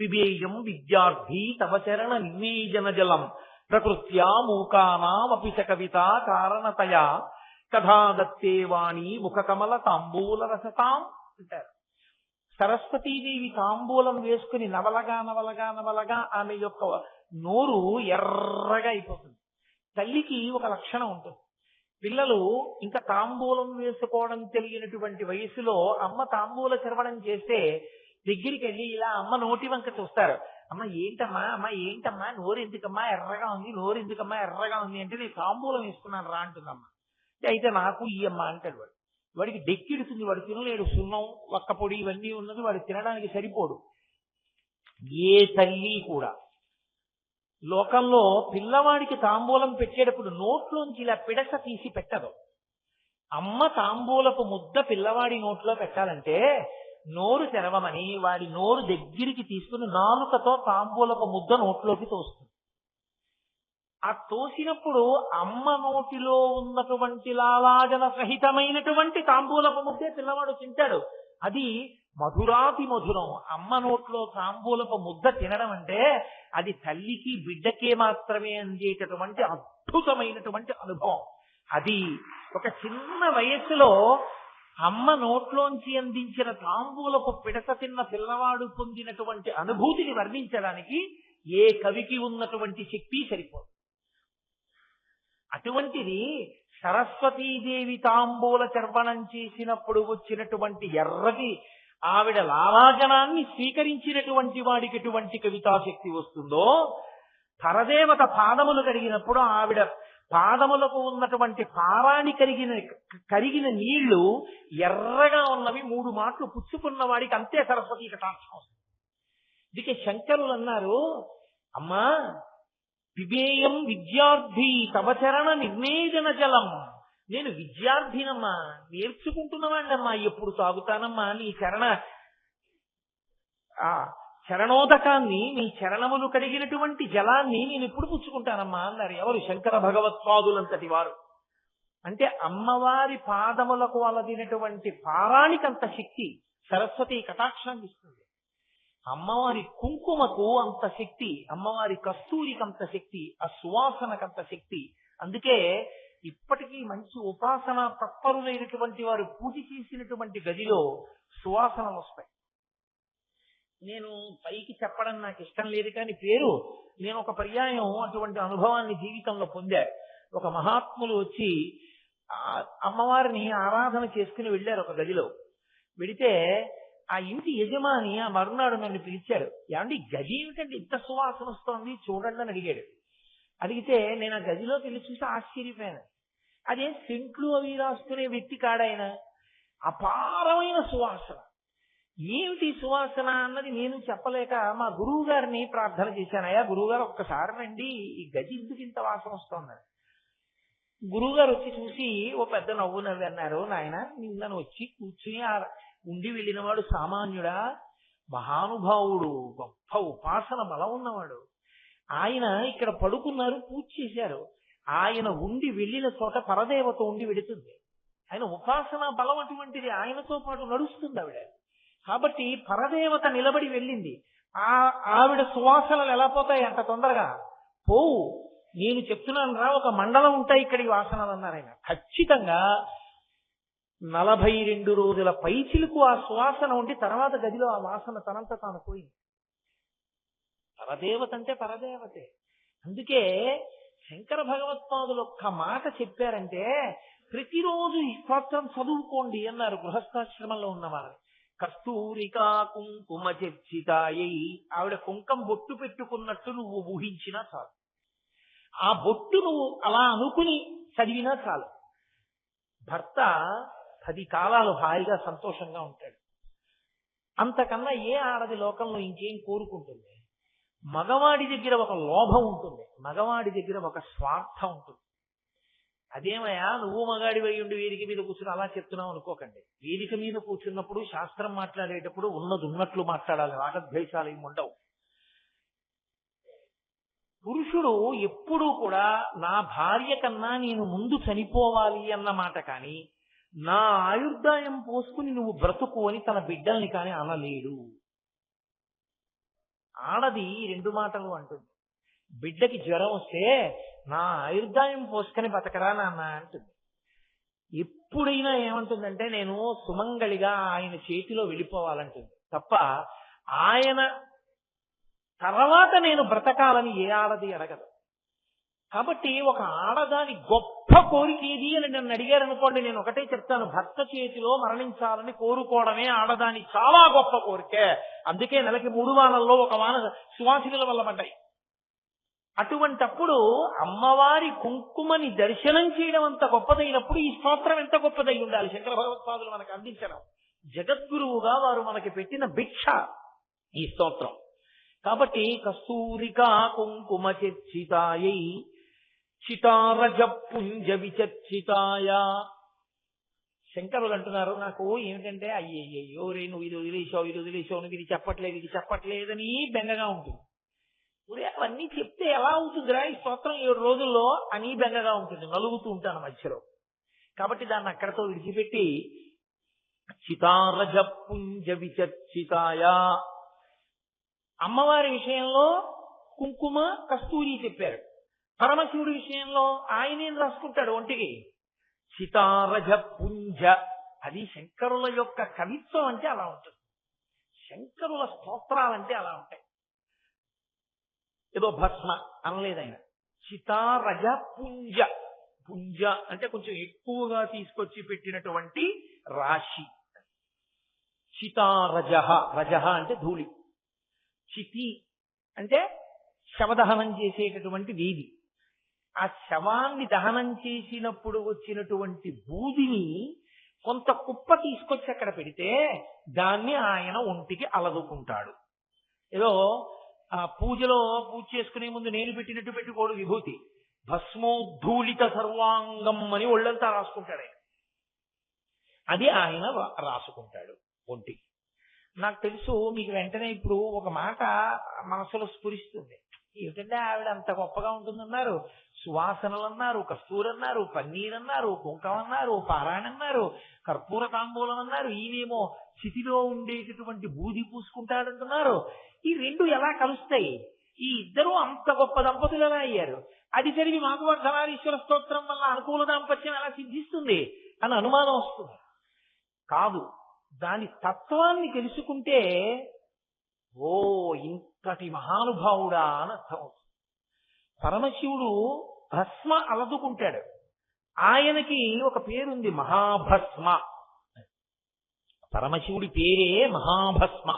A: పిబేయం విద్యార్థి తవ చరణ నివేజన జలం ప్రకృత్యా మూకానామపి చ కవిత కారణతయా కథాదత్తే వాణి ముఖకమల తాంబూల రసతాం అంటారు. సరస్వతీదేవి తాంబూలం వేసుకుని నవలగా నవలగా నవలగా ఆమె యొక్క నోరు ఎర్రగా అయిపోతుంది. తల్లికి ఒక లక్షణం ఉంటుంది. పిల్లలు ఇంకా తాంబూలం వేసుకోవడం తెలియనటువంటి వయసులో అమ్మ తాంబూల చరవడం చేస్తే దగ్గరికి వెళ్ళి ఇలా అమ్మ నోటి వంక చూస్తారు. అమ్మ ఏంటమ్మా, అమ్మ ఏంటమ్మా, నోరు ఎందుకమ్మా ఎర్రగా ఉంది, నోరు ఎందుకమ్మా ఎర్రగా ఉంది అంటే నేను తాంబూలం వేసుకున్నాను రా అంటుందమ్మా. అయితే నాకు ఈ అమ్మ అంటాడు వాడు. వాడికి డెక్కిడుతుంది, వాడు తినలేడు, సున్నం ఒక్క పొడి ఇవన్నీ ఉన్నది, వాడు తినడానికి సరిపోడు. ఏ తల్లి కూడా లోకంలో పిల్లవాడికి తాంబూలం పెట్టేటప్పుడు నోట్లోంచి ఇలా పిడస తీసి పెట్టదు. అమ్మ తాంబూలపు ముద్ద పిల్లవాడి నోట్లో పెట్టాలంటే నోరు తెరవమని వాడి నోరు దగ్గరికి తీసుకుని నాలుకతో తాంబూలపు ముద్ద నోట్లోకి తోస్తుంది. ఆ తోసినప్పుడు అమ్మ నోటిలో ఉన్నటువంటి లాలాజల సహితమైనటువంటి తాంబూలపు ముద్దే పిల్లవాడు తింటాడు. అది మధురాతి మధురం. అమ్మ నోట్లో తాంబూలపు ముద్ద తినడం అంటే అది తల్లికి బిడ్డకే మాత్రమే అందేటటువంటి అద్భుతమైనటువంటి అనుభవం. అది ఒక చిన్న వయస్సులో అమ్మ నోట్లోంచి అందించిన తాంబూలపు పిడస తిన్న పిల్లవాడు పొందినటువంటి అనుభూతిని వర్ణించడానికి ఏ కవికి ఉన్నటువంటి శక్తి సరిపోదు. అటువంటిది సరస్వతీదేవి తాంబూల చర్వణం చేసినప్పుడు వచ్చినటువంటి ఎర్రటి ఆవిడ లాలాజనాన్ని స్వీకరించినటువంటి వాడికి ఎటువంటి కవితాశక్తి వస్తుందో, పరదేవత పాదములు కడిగినప్పుడు ఆవిడ పాదములకు ఉన్నటువంటి పారాణి కరిగిన నీళ్లు ఎర్రగా ఉన్నవి 3 మాటలు పుచ్చుకున్న వాడికి అంతే సరస్వతీ కటాక్షం వస్తుంది. అందుకే శంకరులు అన్నారు, అమ్మా పిబేయం విద్యార్థి తవచరణ నిర్ణేజన జలం. నేను విద్యార్థినమ్మా, నేర్చుకుంటున్నవాడినమ్మా, ఎప్పుడు తాగుతానమ్మా నీ చరణోదకాన్ని, నీ చరణములు కడిగినటువంటి జలాన్ని నేను ఎప్పుడు పుచ్చుకుంటానమ్మా అన్నారు. ఎవరు? శంకర భగవత్పాదులంతటి వారు. అంటే అమ్మవారి పాదములకు అలదినటువంటి పారాణికంత శక్తి సరస్వతి కటాక్షాన్ని ఇస్తుంది. అమ్మవారి కుంకుమకు అంత శక్తి, అమ్మవారి కస్తూరికంత శక్తి, ఆ సువాసనకంత శక్తి. అందుకే ఇప్పటికీ మంచి ఉపాసన తత్పరులైనటువంటి వారు పూజ చేసినటువంటి గదిలో సువాసనలు వస్తాయి. నేను పైకి చెప్పడం నాకు ఇష్టం లేదు కానీ నేను ఒక పర్యాయం అటువంటి అనుభవాన్ని జీవితంలో పొందా. ఒక మహాత్ములు వచ్చి అమ్మవారిని ఆరాధన చేసుకుని వెళ్ళారు ఒక గదిలో. వెడితే ఆ ఇంటి యజమాని ఆ మరునాడు నన్ను పిలిచాడు. ఏమండి గది ఏమిటంటే ఇంత సువాసన వస్తోంది చూడండి అని అడిగాడు. అడిగితే నేను ఆ గదిలోకి వెళ్ళి చూసి ఆశ్చర్యపోయాను. అదే సెంట్లు అవి రాసుకునే వ్యక్తి కాడాయన. అపారమైన సువాసన. ఏమిటి సువాసన అన్నది నేను చెప్పలేక మా గురువు గారిని ప్రార్థన చేశాను. అయ్యా గురువుగారు ఒక్కసారి రండి, ఈ గది ఎందుకు ఇంత వాసన వస్తోందని. గురువు గారు వచ్చి చూసి ఓ పెద్ద నవ్వు నవ్వి అన్నారు, నాయన నిన్నను వచ్చి కూర్చుని ఉండి వెళ్ళినవాడు సామాన్యుడా, మహానుభావుడు, గొప్ప ఉపాసన బలం ఉన్నవాడు. ఆయన ఇక్కడ పడుకున్నారు, పూజ చేశారు. ఆయన ఉండి వెళ్ళిన చోట పరదేవత ఉండి వెడుతుంది. ఆయన ఉపాసన బలం అటువంటిది, ఆయనతో పాటు నడుస్తుంది ఆవిడ. కాబట్టి పరదేవత నిలబడి వెళ్ళింది. ఆవిడ సువాసనలు ఎలా పోతాయి అంత తొందరగా? పోవు. నేను చెప్తున్నాను రా, ఒక మండలం ఉంటాయి ఇక్కడికి వాసనలు అన్నారు ఆయన. ఖచ్చితంగా 42 రోజుల పైచిలకు ఆ సువాసన ఉండి తర్వాత గదిలో ఆ వాసన తనంత తాను పోయింది. పరదేవత అంటే పరదేవతే. అందుకే శంకర భగవత్పాదులు ఒక్క మాట చెప్పారంటే ప్రతిరోజు ఈ స్తోత్రం చదువుకోండి అన్నారు గృహస్థాశ్రమంలో ఉన్నవారు. కస్తూరికా కుంకుమ చర్చితాయై. ఆవిడ కుంకం బొట్టు పెట్టుకున్నట్టు నువ్వు ఊహించినా చాలు, ఆ బొట్టు నువ్వు అలా అనుకుని చదివినా చాలు. భర్త 10 కాలాలు హాయిగా సంతోషంగా ఉంటాడు. అంతకన్నా ఏ ఆడది లోకంలో ఇంకేం కోరుకుంటుంది? మగవాడి దగ్గర ఒక లోభం ఉంటుంది, మగవాడి దగ్గర ఒక స్వార్థం ఉంటుంది. అదేమయ్యా నువ్వు మగాడి వై ఉండి వేదిక మీద కూర్చుని అలా చెప్తున్నావు అనుకోకండి. వేదిక మీద కూర్చున్నప్పుడు శాస్త్రం మాట్లాడేటప్పుడు ఉన్నది ఉన్నట్లు మాట్లాడాలి, రాగద్వేషాలు ఏమి ఉండవు. పురుషుడు ఎప్పుడూ కూడా నా భార్య కన్నా నేను ముందు చనిపోవాలి అన్న మాట కానీ, నా ఆయుర్దాయం పోసుకుని నువ్వు బ్రతుకు అని తన బిడ్డల్ని కానీ అనలేడు. ఆడది 2 మాటలు అంటుంది. బిడ్డకి జ్వరం వస్తే నా ఆయుర్దాయం పోసుకొని బతకరా నాన్న అంటుంది. ఎప్పుడైనా ఏమంటుందంటే నేను సుమంగళిగా ఆయన చేతిలో వెళ్ళిపోవాలంటుంది తప్ప ఆయన తర్వాత నేను బ్రతకాలని ఏ ఆడది అడగదు. కాబట్టి ఒక ఆడదాని గొప్ప కోరిక ఏది అని నన్ను అడిగారు అనుకోండి, నేను ఒకటే చెప్తాను, భర్త చేతిలో మరణించాలని కోరుకోవడమే ఆడదాని చాలా గొప్ప కోరికే. అందుకే నెలకి 3 వానల్లో ఒక వాన సువాసినుల వల్ల పడ్డాయి. అటువంటప్పుడు అమ్మవారి కుంకుమని దర్శనం చేయడం అంత గొప్పదైనప్పుడు ఈ స్తోత్రం ఎంత గొప్పదై ఉండాలి. శంకర భగవత్పాదులు మనకు అందించడం, జగద్గురువుగా వారు మనకి పెట్టిన భిక్ష ఈ స్తోత్రం. కాబట్టి కస్తూరికా కుంకుమ చర్చితాయై చితారజ పుంజ విచర్చితాయ. శంకరులు అంటున్నారు, నాకు ఏమిటంటే అయ్యయ్యో రే నువ్వు ఇది వదిలేసావు నువ్వు ఇది చెప్పట్లేదని బెంగగా ఉంటుంది. అవన్నీ చెప్తే ఎలా అవుతుందిరా ఈ స్తోత్రం 7 రోజుల్లో అని బెంగగా ఉంటుంది, నలుగుతూ ఉంటాను మధ్యలో. కాబట్టి దాన్ని అక్కడతో విడిచిపెట్టి చితారజ పుంజ విచర్చితాయ. అమ్మవారి విషయంలో కుంకుమ కస్తూరి చెప్పారు. పరమశివుడి విషయంలో ఆయనేం రాసుకుంటాడు ఒంటికి? చితారజ పుంజ. అది శంకరుల యొక్క కవిత్వం అంటే అలా ఉంటుంది, శంకరుల స్తోత్రాలంటే అలా ఉంటాయి. ఏదో భస్మ అనలేదు ఆయన, చితారజ పుంజ. పుంజ అంటే కొంచెం ఎక్కువగా తీసుకొచ్చి పెట్టినటువంటి రాశి. చితారజ, రజ అంటే ధూళి, చితి అంటే శవదహనం చేసేటటువంటి వీధి. ఆ శవాన్ని దహనం చేసినప్పుడు వచ్చినటువంటి బూదిని కొంత కుప్ప తీసుకొచ్చి అక్కడ పెడితే దాన్ని ఆయన ఒంటికి అలదుకుంటాడు. ఏదో ఆ పూజలో పూజ చేసుకునే ముందు నేను పెట్టినట్టు పెట్టుకోడు విభూతి, భస్మోద్ధూళిత సర్వాంగం అని ఒళ్ళంతా రాసుకుంటాడు ఆయన. అది ఆయన రాసుకుంటాడు ఒంటికి. నాకు తెలుసు మీకు వెంటనే ఇప్పుడు ఒక మాట మనసులో స్ఫురిస్తుంది, ఏమిటంటే ఆవిడ అంత గొప్పగా ఉంటుందన్నారు, సువాసనలు అన్నారు, కస్తూరి అన్నారు, పన్నీర్ అన్నారు, కుంకం అన్నారు, పారాయణ అన్నారు, కర్పూర తాంబూలం అన్నారు, ఈయనేమో చితిలో ఉండేటటువంటి బూది పూసుకుంటాడంటున్నారు. ఈ రెండు ఎలా కలుస్తాయి? ఈ ఇద్దరు అంత గొప్ప దంపతులు ఎలా అయ్యారు? అది చదివి మాకు వర్ధనారీశ్వర స్తోత్రం వల్ల అనుకూల దాంపత్యం ఎలా సిద్ధిస్తుంది అని అనుమానం వస్తుంది. కాదు, దాని తత్వాన్ని తెలుసుకుంటే ఓ ఇంతటి మహానుభావుడా అని అర్థం అవుతుంది. పరమశివుడు భస్మ అలదుకుంటాడు, ఆయనకి ఒక పేరుంది మహాభస్మ. పరమశివుడి పేరే మహాభస్మ.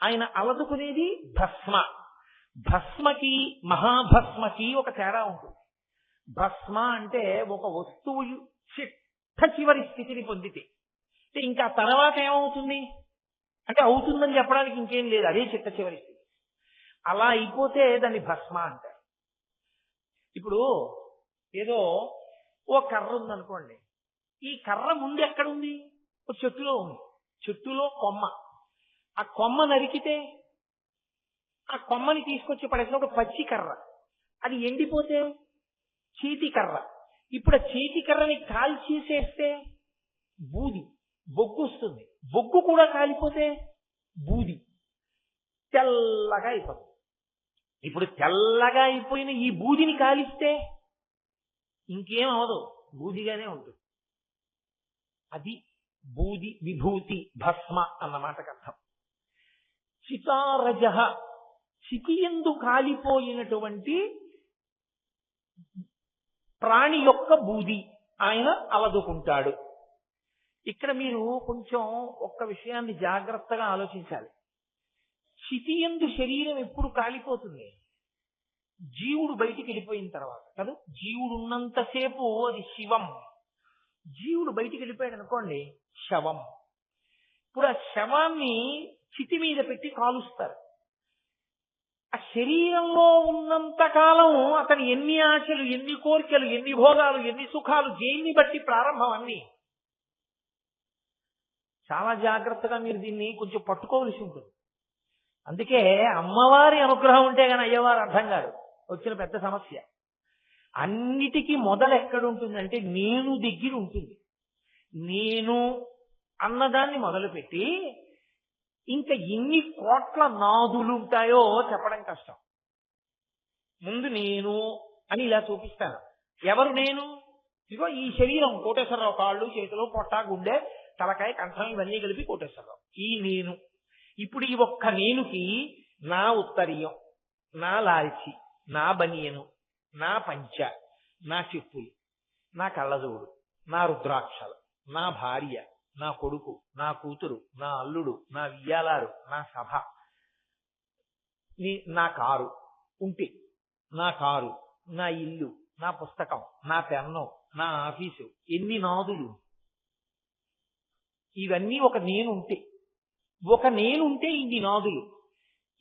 A: ఆయన అలదుకునేది భస్మ. భస్మకి మహాభస్మకి ఒక తేడా ఉంటుంది. భస్మ అంటే ఒక వస్తువు చిట్ట చివరి స్థితిని పొందితే, ఇంకా తర్వాత ఏమవుతుంది అంటే అవుతుందని చెప్పడానికి ఇంకేం లేదు, అదే చిట్ట చివరి స్థితి. అలా అయిపోతే దాన్ని భస్మ అంటారు. ఇప్పుడు ఏదో ఓ కర్ర ఉందనుకోండి, ఈ కర్ర ముందు ఎక్కడుంది? ఒక చెట్టులో ఉంది, చెట్టులో కొమ్మ. ఆ కొమ్మ నరికితే ఆ కొమ్మని తీసుకొచ్చి పడేసినప్పుడు పచ్చి కర్ర, అది ఎండిపోతే చేతి కర్ర. ఇప్పుడు ఆ చేతి కర్రని కాల్చేసేస్తే బూది, బొగ్గు వస్తుంది. బొగ్గు కూడా కాలిపోతే బూది తెల్లగా అయిపోతుంది. ఇప్పుడు తెల్లగా అయిపోయిన ఈ బూదిని కాలిస్తే ఇంకేం అవదు, బూదిగానే ఉంటుంది. అది బూది, విభూతి, భస్మ అన్న మాటకు అర్థం. చితారజ, చితియందు కాలిపోయినటువంటి ప్రాణి యొక్క బూది ఆయన అలదుకుంటాడు. ఇక్కడ మీరు కొంచెం ఒక్క విషయాన్ని జాగ్రత్తగా ఆలోచించాలి. చితియందు శరీరం ఎప్పుడు కాలిపోతుంది? జీవుడు బయటికి వెళ్ళిపోయిన తర్వాత కదా. జీవుడు ఉన్నంతసేపు అది శివం, జీవుడు బయటికి వెళ్ళిపోయాడు అనుకోండి శవం. ఇప్పుడు ఆ శవాన్ని చితి మీద పెట్టి కాలుస్తారు. ఆ శరీరంలో ఉన్నంత కాలం అతను ఎన్ని ఆశలు, ఎన్ని కోరికలు, ఎన్ని భోగాలు, ఎన్ని సుఖాలు, దేన్ని బట్టి ప్రారంభం అన్ని. చాలా జాగ్రత్తగా మీరు దీన్ని కొంచెం పట్టుకోవలసి ఉంటుంది. అందుకే అమ్మవారి అనుగ్రహం ఉంటే కానీ అయ్యవారు అర్థం కాదు, వచ్చిన పెద్ద సమస్య. అన్నిటికీ మొదలు ఎక్కడుంటుందంటే నేను దగ్గర ఉంటుంది. నేను అన్నదాన్ని మొదలుపెట్టి ఇంకా ఎన్ని కోట్ల నాదులు ఉంటాయో చెప్పడం కష్టం. ముందు నేను అని ఇలా చూపిస్తాను. ఎవరు నేను? ఇదిగో ఈ శరీరం, కోటేశ్వరరావు కాళ్ళు, చేతులు, పొట్ట, గుండె, తలకాయ, కంఠం ఇవన్నీ కలిపి కోటేశ్వరరావు. ఈ నేను. ఇప్పుడు ఈ ఒక్క నేనుకి నా ఉత్తరీయం, నా లాల్చి, నా బనియను, నా పంచ, నా చెప్పులు, నా కళ్ళజోడు, నా రుద్రాక్షలు, నా భార్య, నా కొడుకు, నా కూతురు, నా అల్లుడు, నా వియ్యాలారు, నా సభ, నా కారు ఉంటే, నా కారు, నా ఇల్లు, నా పుస్తకం, నా పెన్ను, నా ఆఫీసు, ఎన్ని నాదులు, ఇవన్నీ ఒక నేనుంటే, ఇన్ని నాదులు,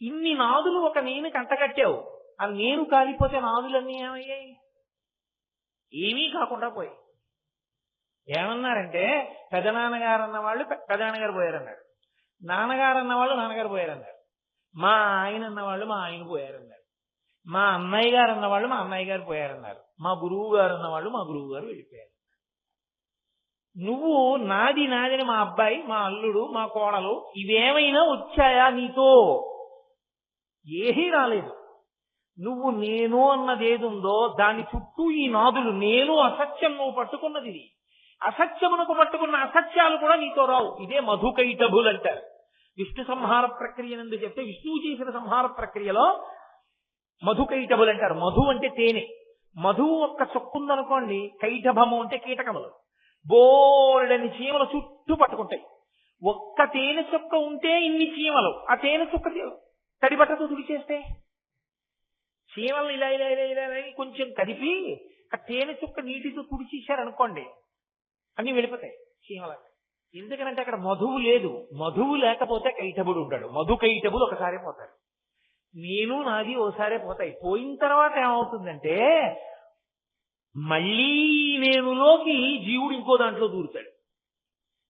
A: ఇన్ని నాదులు ఒక నేను కంటకట్టావు. ఆ నేను కాలిపోతే నాదులన్నీ ఏమయ్యాయి? ఏమీ కాకుండా పోయాయి. ఏమన్నారంటే పెదనాన్నగారు అన్నవాళ్ళు పెదనాన్నగారు పోయారన్నారు, నాన్నగారు అన్నవాళ్ళు నాన్నగారు పోయారన్నారు, మా ఆయన అన్నవాళ్ళు మా ఆయన పోయారన్నారు, మా అన్నయ్య గారు అన్నవాళ్ళు మా అన్నయ్య గారు పోయారన్నారు, మా గురువు గారు అన్నవాళ్ళు మా గురువు గారు వెళ్ళిపోయారు. నువ్వు నాది నాదని మా అబ్బాయి, మా అల్లుడు, మా కోడలు ఇవేమైనా వచ్చాయా నీతో? ఏమీ రాలేదు. నువ్వు నేను అన్నది ఏదుందో దాని చుట్టూ ఈ నాదులు. నేను అసత్యం నువ్వు పట్టుకున్నది ఇది. అసత్యమునకు పట్టుకున్న అసత్యాలు కూడా నీతో రావు. ఇదే మధుకైటభులు అంటారు. విష్ణు సంహార ప్రక్రియ నందు చెప్తే విష్ణువు చేసిన సంహార ప్రక్రియలో మధుకైటభులు అంటారు. మధు అంటే తేనె. మధువు ఒక్క చొక్కుందనుకోండి, కైటభము అంటే కీటకములు. బోర్డని చీమలు చుట్టూ పట్టుకుంటాయి. ఒక్క తేనె చుక్క ఉంటే ఇన్ని చీమలు. ఆ తేనె చుక్క తడిబట్టతో తుడిచేస్తే చీమలను ఇలా ఇలా ఇలా ఇలా కొంచెం కదిపి ఆ తేనె చుక్క నీటితో తుడిచేశారనుకోండి, అన్ని వెళ్ళిపోతాయి చీమలకు. ఎందుకనంటే అక్కడ మధువు లేదు. మధువు లేకపోతే కైటభుడు ఉంటాడు. మధు కైటభులు ఒకసారి పోతాడు. నేను నాది ఓసారే పోతాయి. పోయిన తర్వాత ఏమవుతుందంటే మళ్ళీ నేనులోకి జీవుడు ఇంకో దాంట్లో దూరుతాడు.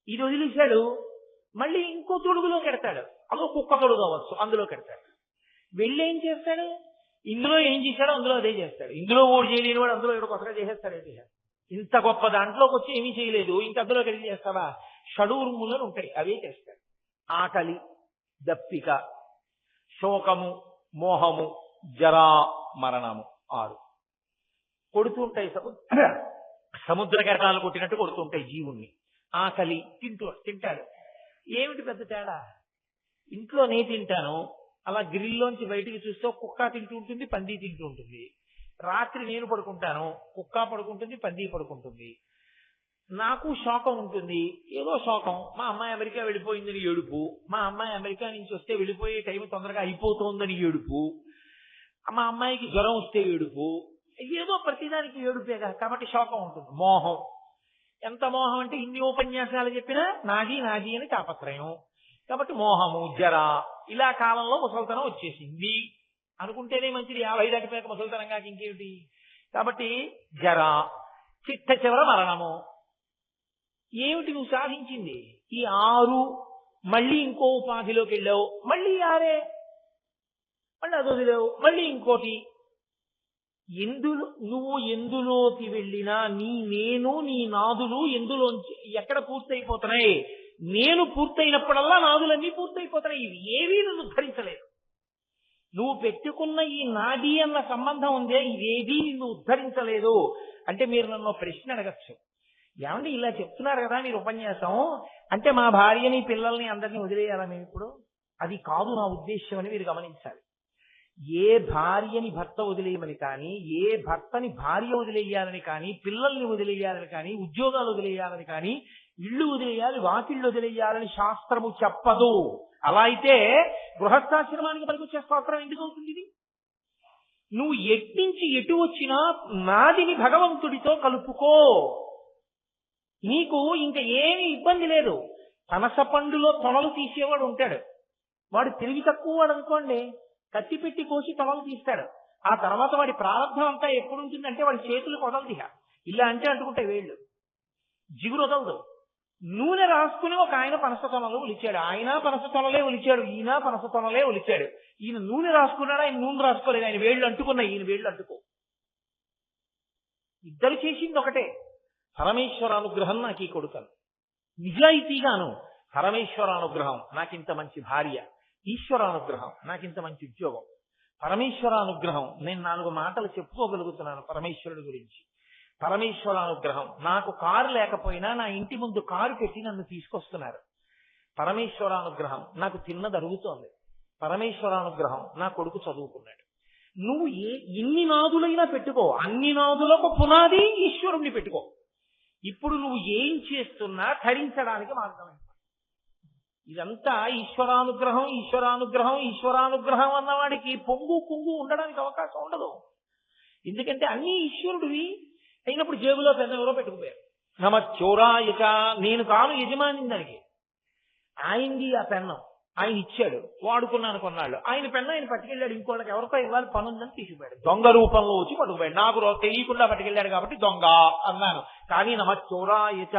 A: ఇది వదిలేశాడు, మళ్ళీ ఇంకో తొడుగులోకి ఎడతాడు. అదో కుక్క తొడుగు కావచ్చు, అందులో పెడతాడు. వెళ్ళి ఏం చేస్తాడు? ఇందులో ఏం చేశాడో అందులో అదే చేస్తాడు. ఇందులో ఓడి చేయలేని వాడు అందులో ఇక్కడ కొత్తగా చేసేస్తాడు. ఇంత గొప్ప దాంట్లోకి వచ్చి ఏమీ చేయలేదు, ఇంక అందులో కలిగి చేస్తావా? షడూర్ములను ఉంటాయి, అవే చేస్తాడు. ఆకలి, దప్పిక, శోకము, మోహము, జరా, మరణము 6 కొడుతుంటాయి. సముద్ర కెరటాలు కొట్టినట్టు కొడుతుంటాయి జీవుణ్ణి. ఆకలి, తింటాడు. ఏమిటి పెద్ద తేడా? ఇంట్లో నే తింటాను, అలా గ్రిల్లోంచి బయటికి చూస్తే కుక్క తింటూ ఉంటుంది, పంది తింటూ ఉంటుంది. రాత్రి నేను పడుకుంటాను, కుక్క పడుకుంటుంది, పంది పడుకుంటుంది. నాకు శోకం ఉంటుంది, ఏదో శోకం. మా అమ్మాయి అమెరికా వెళ్ళిపోయిందని ఏడుపు, మా అమ్మాయి అమెరికా నుంచి వస్తే వెళ్ళిపోయే టైం తొందరగా అయిపోతుందని ఏడుపు, మా అమ్మాయికి జ్వరం వస్తే ఏడుపు. ఏదో ప్రతిదానికి ఏడుపేగా, కాబట్టి శోకం ఉంటుంది. మోహం, ఎంత మోహం అంటే ఇన్ని ఉపన్యాసాలు చెప్పినా నాది నాది అని తాపత్రయం. కాబట్టి మోహము, జర, ఇలా కాలంలో ముసల్తనం వచ్చేసింది అనుకుంటేనే మంచిది. 50 దాటిపోయాక ముసల్తనం కాక ఇంకేమిటి? కాబట్టి జర, చిట్ట చివర మరణము. ఏమిటి నువ్వు సాధించింది? ఈ 6. మళ్ళీ ఇంకో ఉపాధిలోకి వెళ్ళావు, మళ్ళీ 6, మళ్ళీ అది వదిలేవు, మళ్ళీ ఇంకోటి. నువ్వు ఎందులోకి వెళ్ళినా నేను నీ నాదులు ఎందులోంచి ఎక్కడ పూర్తయిపోతున్నాయి? నేను పూర్తయినప్పుడల్లా నాదులన్నీ పూర్తయిపోతున్నాయి. ఇవి ఏవీ నన్ను ఉద్ధరించలేదు. నువ్వు పెట్టుకున్న ఈ నాది అన్న సంబంధం ఉందే, ఇదేదీ నిన్ను ఉద్ధరించలేదు. అంటే మీరు నన్ను ప్రశ్న అడగచ్చు, ఏమంటే ఇలా చెప్తున్నారు కదా మీరు ఉపన్యాసం, అంటే మా భార్యని పిల్లల్ని అందరినీ వదిలేయాలా మేము ఇప్పుడు? అది కాదు నా ఉద్దేశ్యం అని మీరు గమనించాలి. ఏ భార్యని భర్త వదిలేయమని కానీ, ఏ భర్తని భార్య వదిలేయాలని కానీ, పిల్లల్ని వదిలేయాలని కానీ, ఉద్యోగాలు వదిలేయాలని కానీ, ఇళ్ళు వదిలేయాలి, వాకిళ్ళు వదిలేయాలని శాస్త్రము చెప్పదు. అలా అయితే గృహస్థాశ్రమానికి పనికొచ్చే స్తోత్రం ఎందుకు అవుతుంది ఇది? నువ్వు ఎట్నుంచి ఎటు వచ్చినా నాదిని భగవంతుడితో కలుపుకో, నీకు ఇంకా ఏమీ ఇబ్బంది లేదు. పనస పండులో తొనలు తీసేవాడు ఉంటాడు, వాడు తెలివి తక్కువ వాడు అనుకోండి, కత్తి పెట్టి కోసి తొనలు తీస్తాడు. ఆ తర్వాత వాడి ప్రారంభం అంతా ఎప్పుడు ఉంటుందంటే వాడి చేతులు వదలదు. ఇలా అంటే అంటుకుంటే వేళ్ళు, జిగురు వదలదు. నూనె రాసుకుని ఒక ఆయన పనస తొనలు ఒలిచాడు, ఆయన పనస తొనలే ఒలిచాడు, ఈయన పనస తొనలే ఒలిచాడు. ఈయన నూనె రాసుకున్నాడు, ఆయన నూనె రాసుకోలేదు. ఆయన వేళ్ళు అంటుకున్నాయి, ఈయన వేళ్ళు అంటుకో. ఇద్దరు చేసింది ఒకటే. పరమేశ్వరానుగ్రహం నాకు ఈ కొడుకను, నిజాయితీగాను పరమేశ్వరానుగ్రహం నాకింత మంచి భార్య, ఈశ్వరానుగ్రహం నాకింత మంచి ఉద్యోగం, పరమేశ్వరానుగ్రహం నేను 4 మాటలు చెప్పుకోగలుగుతున్నాను పరమేశ్వరుడి గురించి, పరమేశ్వరానుగ్రహం నాకు కారు లేకపోయినా నా ఇంటి ముందు కారు పెట్టి నన్ను తీసుకొస్తున్నారు, పరమేశ్వరానుగ్రహం నాకు తిన్నది అరుగుతోంది, పరమేశ్వరానుగ్రహం నా కొడుకు చదువుకున్నాడు, నువ్వు ఎన్ని నాదులైనా పెట్టుకో, అన్ని నాదులకు పునాది ఈశ్వరుణ్ణి పెట్టుకో. ఇప్పుడు నువ్వు ఏం చేస్తున్నా ధరించడానికి మార్గం. ఇదంతా ఈశ్వరానుగ్రహం, ఈశ్వరానుగ్రహం, ఈశ్వరానుగ్రహం అన్నవాడికి పొంగు కుంగు ఉండడానికి అవకాశం ఉండదు. ఎందుకంటే అన్ని ఈశ్వరుడివి అయినప్పుడు జేబులో పెద్ద ఎవరో పెట్టుకుపోయారు. నమశ్చోరాయక, నేను కాను యజమాని దానికి. ఆయనది ఆ పెన్నం, ఆయన ఇచ్చాడు, వాడుకున్నాను కొన్నాళ్ళు. ఆయన పెన్ను ఆయన పట్టుకెళ్ళాడు, ఇంకోళ్ళకి ఎవరికో ఇవ్వాలి పని ఉందని తీసుకుపోయాడు. దొంగ రూపంలో వచ్చి పట్టుకుపోయాడు. నాకు తెలియకుండా పట్టుకెళ్ళాడు కాబట్టి దొంగ అన్నాను. కానీ నమశ్చోరాయక,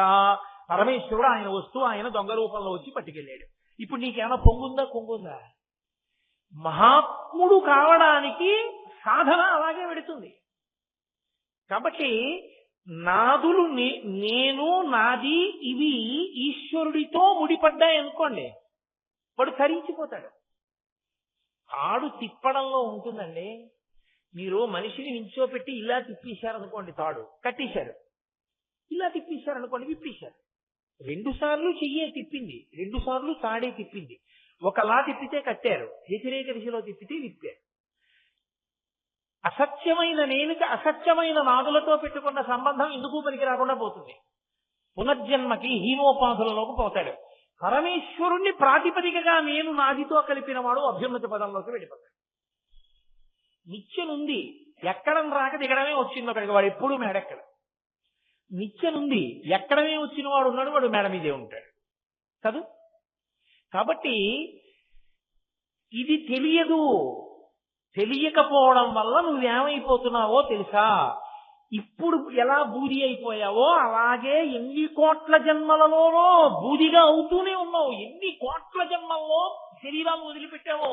A: పరమేశ్వరుడు ఆయన వస్తువు ఆయన దొంగ రూపంలో వచ్చి పట్టుకెళ్ళాడు. ఇప్పుడు నీకేమైనా పొంగుందా కొంగుందా? మహాత్ముడు కావడానికి సాధన అలాగే పెడుతుంది. కాబట్టి నాదులు నేను, నాది, ఇవి ఈశ్వరుడితో ముడిపడ్డాయి అనుకోండి, వాడు తరించిపోతాడు. తాడు తిప్పడంలో ఉంటుందండి. మీరు మనిషిని నించోపెట్టి ఇలా తిప్పేశారనుకోండి, తాడు కట్టేశారు, ఇలా తిప్పేశారనుకోండి, విప్పేశారు. 2 సార్లు చెయ్యే తిప్పింది, 2 సార్లు తాడే తిప్పింది. ఒకలా తిప్పితే కట్టారు, వ్యతిరేక దిశలో తిప్పితే విప్పారు. అసత్యమైన నేనుకి అసత్యమైన నాదులతో పెట్టుకున్న సంబంధం ఎందుకు పనికి రాకుండా పోతుంది. పునర్జన్మకి హీనోపాధులలోకి పోతాడు. పరమేశ్వరుణ్ణి ప్రాతిపదికగా నేను నాదితో కలిపిన వాడు అభ్యున్నతి పదంలోకి వెళ్ళిపోతాడు. నిత్యనుంది, ఎక్కడం రాక దిగడమే వచ్చింది ఒకడికి, వాడు ఎప్పుడూ మేడెక్కడ. నిత్యనుంది, ఎక్కడమే వచ్చిన వాడు ఉన్నాడు, వాడు మేడ మీదే ఉంటాడు కదా. కాబట్టి ఇది తెలియదు. తెలియకపోవడం వల్ల నువ్వేమైపోతున్నావో తెలుసా? ఇప్పుడు ఎలా బూది అయిపోయావో అలాగే ఎన్ని కోట్ల జన్మలలోనో బూదిగా అవుతూనే ఉన్నావు. ఎన్ని కోట్ల జన్మల్లో శరీరాన్ని వదిలిపెట్టావో.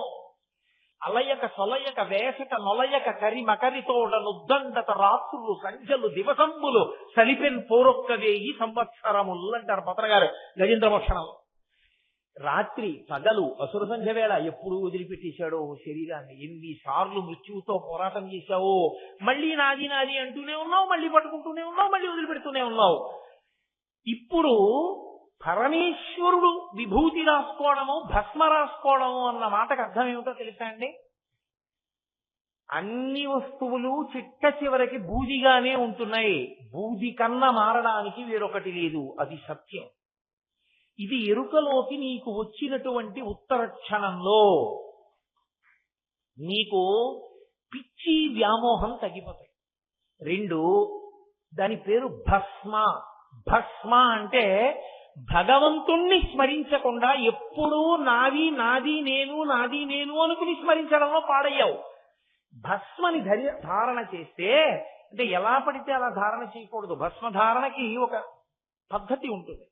A: అలయక సొలయక వేసక నొలయక కరి మకరితోడ నుద్దండత రాత్రులు సంఖ్యలు దివసంబులు సలిపెన్ పోరొక్క 1000 సంవత్సరములు అంటారు పత్రగారు గజేంద్రమోక్షణంలో. రాత్రి పగలు అసుర సంధ్య వేళ ఎప్పుడు వదిలిపెట్టేశాడో శరీరాన్ని. ఎన్నిసార్లు మృత్యువుతో పోరాటం చేశావో. మళ్ళీ నాది నాది అంటూనే ఉన్నావు, మళ్ళీ పట్టుకుంటూనే ఉన్నావు, మళ్ళీ వదిలిపెడుతూనే ఉన్నావు. ఇప్పుడు పరమేశ్వరుడు విభూతి రాసుకోవడము, భస్మ రాసుకోవడము అన్న మాటకు అర్థం ఏమిటో తెలుసా అండి? అన్ని వస్తువులు చిట్ట చివరికి బూదిగానే ఉంటున్నాయి. బూది కన్నా మారడానికి వేరొకటి లేదు, అది సత్యం. ఇది ఎరుకలోకి నీకు వచ్చినటువంటి ఉత్తర క్షణంలో నీకు పిచ్చి వ్యామోహం తగ్గిపోతాయి. 2, దాని పేరు భస్మ. భస్మ అంటే భగవంతుణ్ణి స్మరించకుండా ఎప్పుడూ నాది నాది నేను, నాది నేను అనుకుని స్మరించడంలో పాడయ్యావు. భస్మని ధారణ చేస్తే, అంటే ఎలా పడితే అలా ధారణ చేయకూడదు. భస్మ ధారణకి ఒక పద్ధతి ఉంటుంది.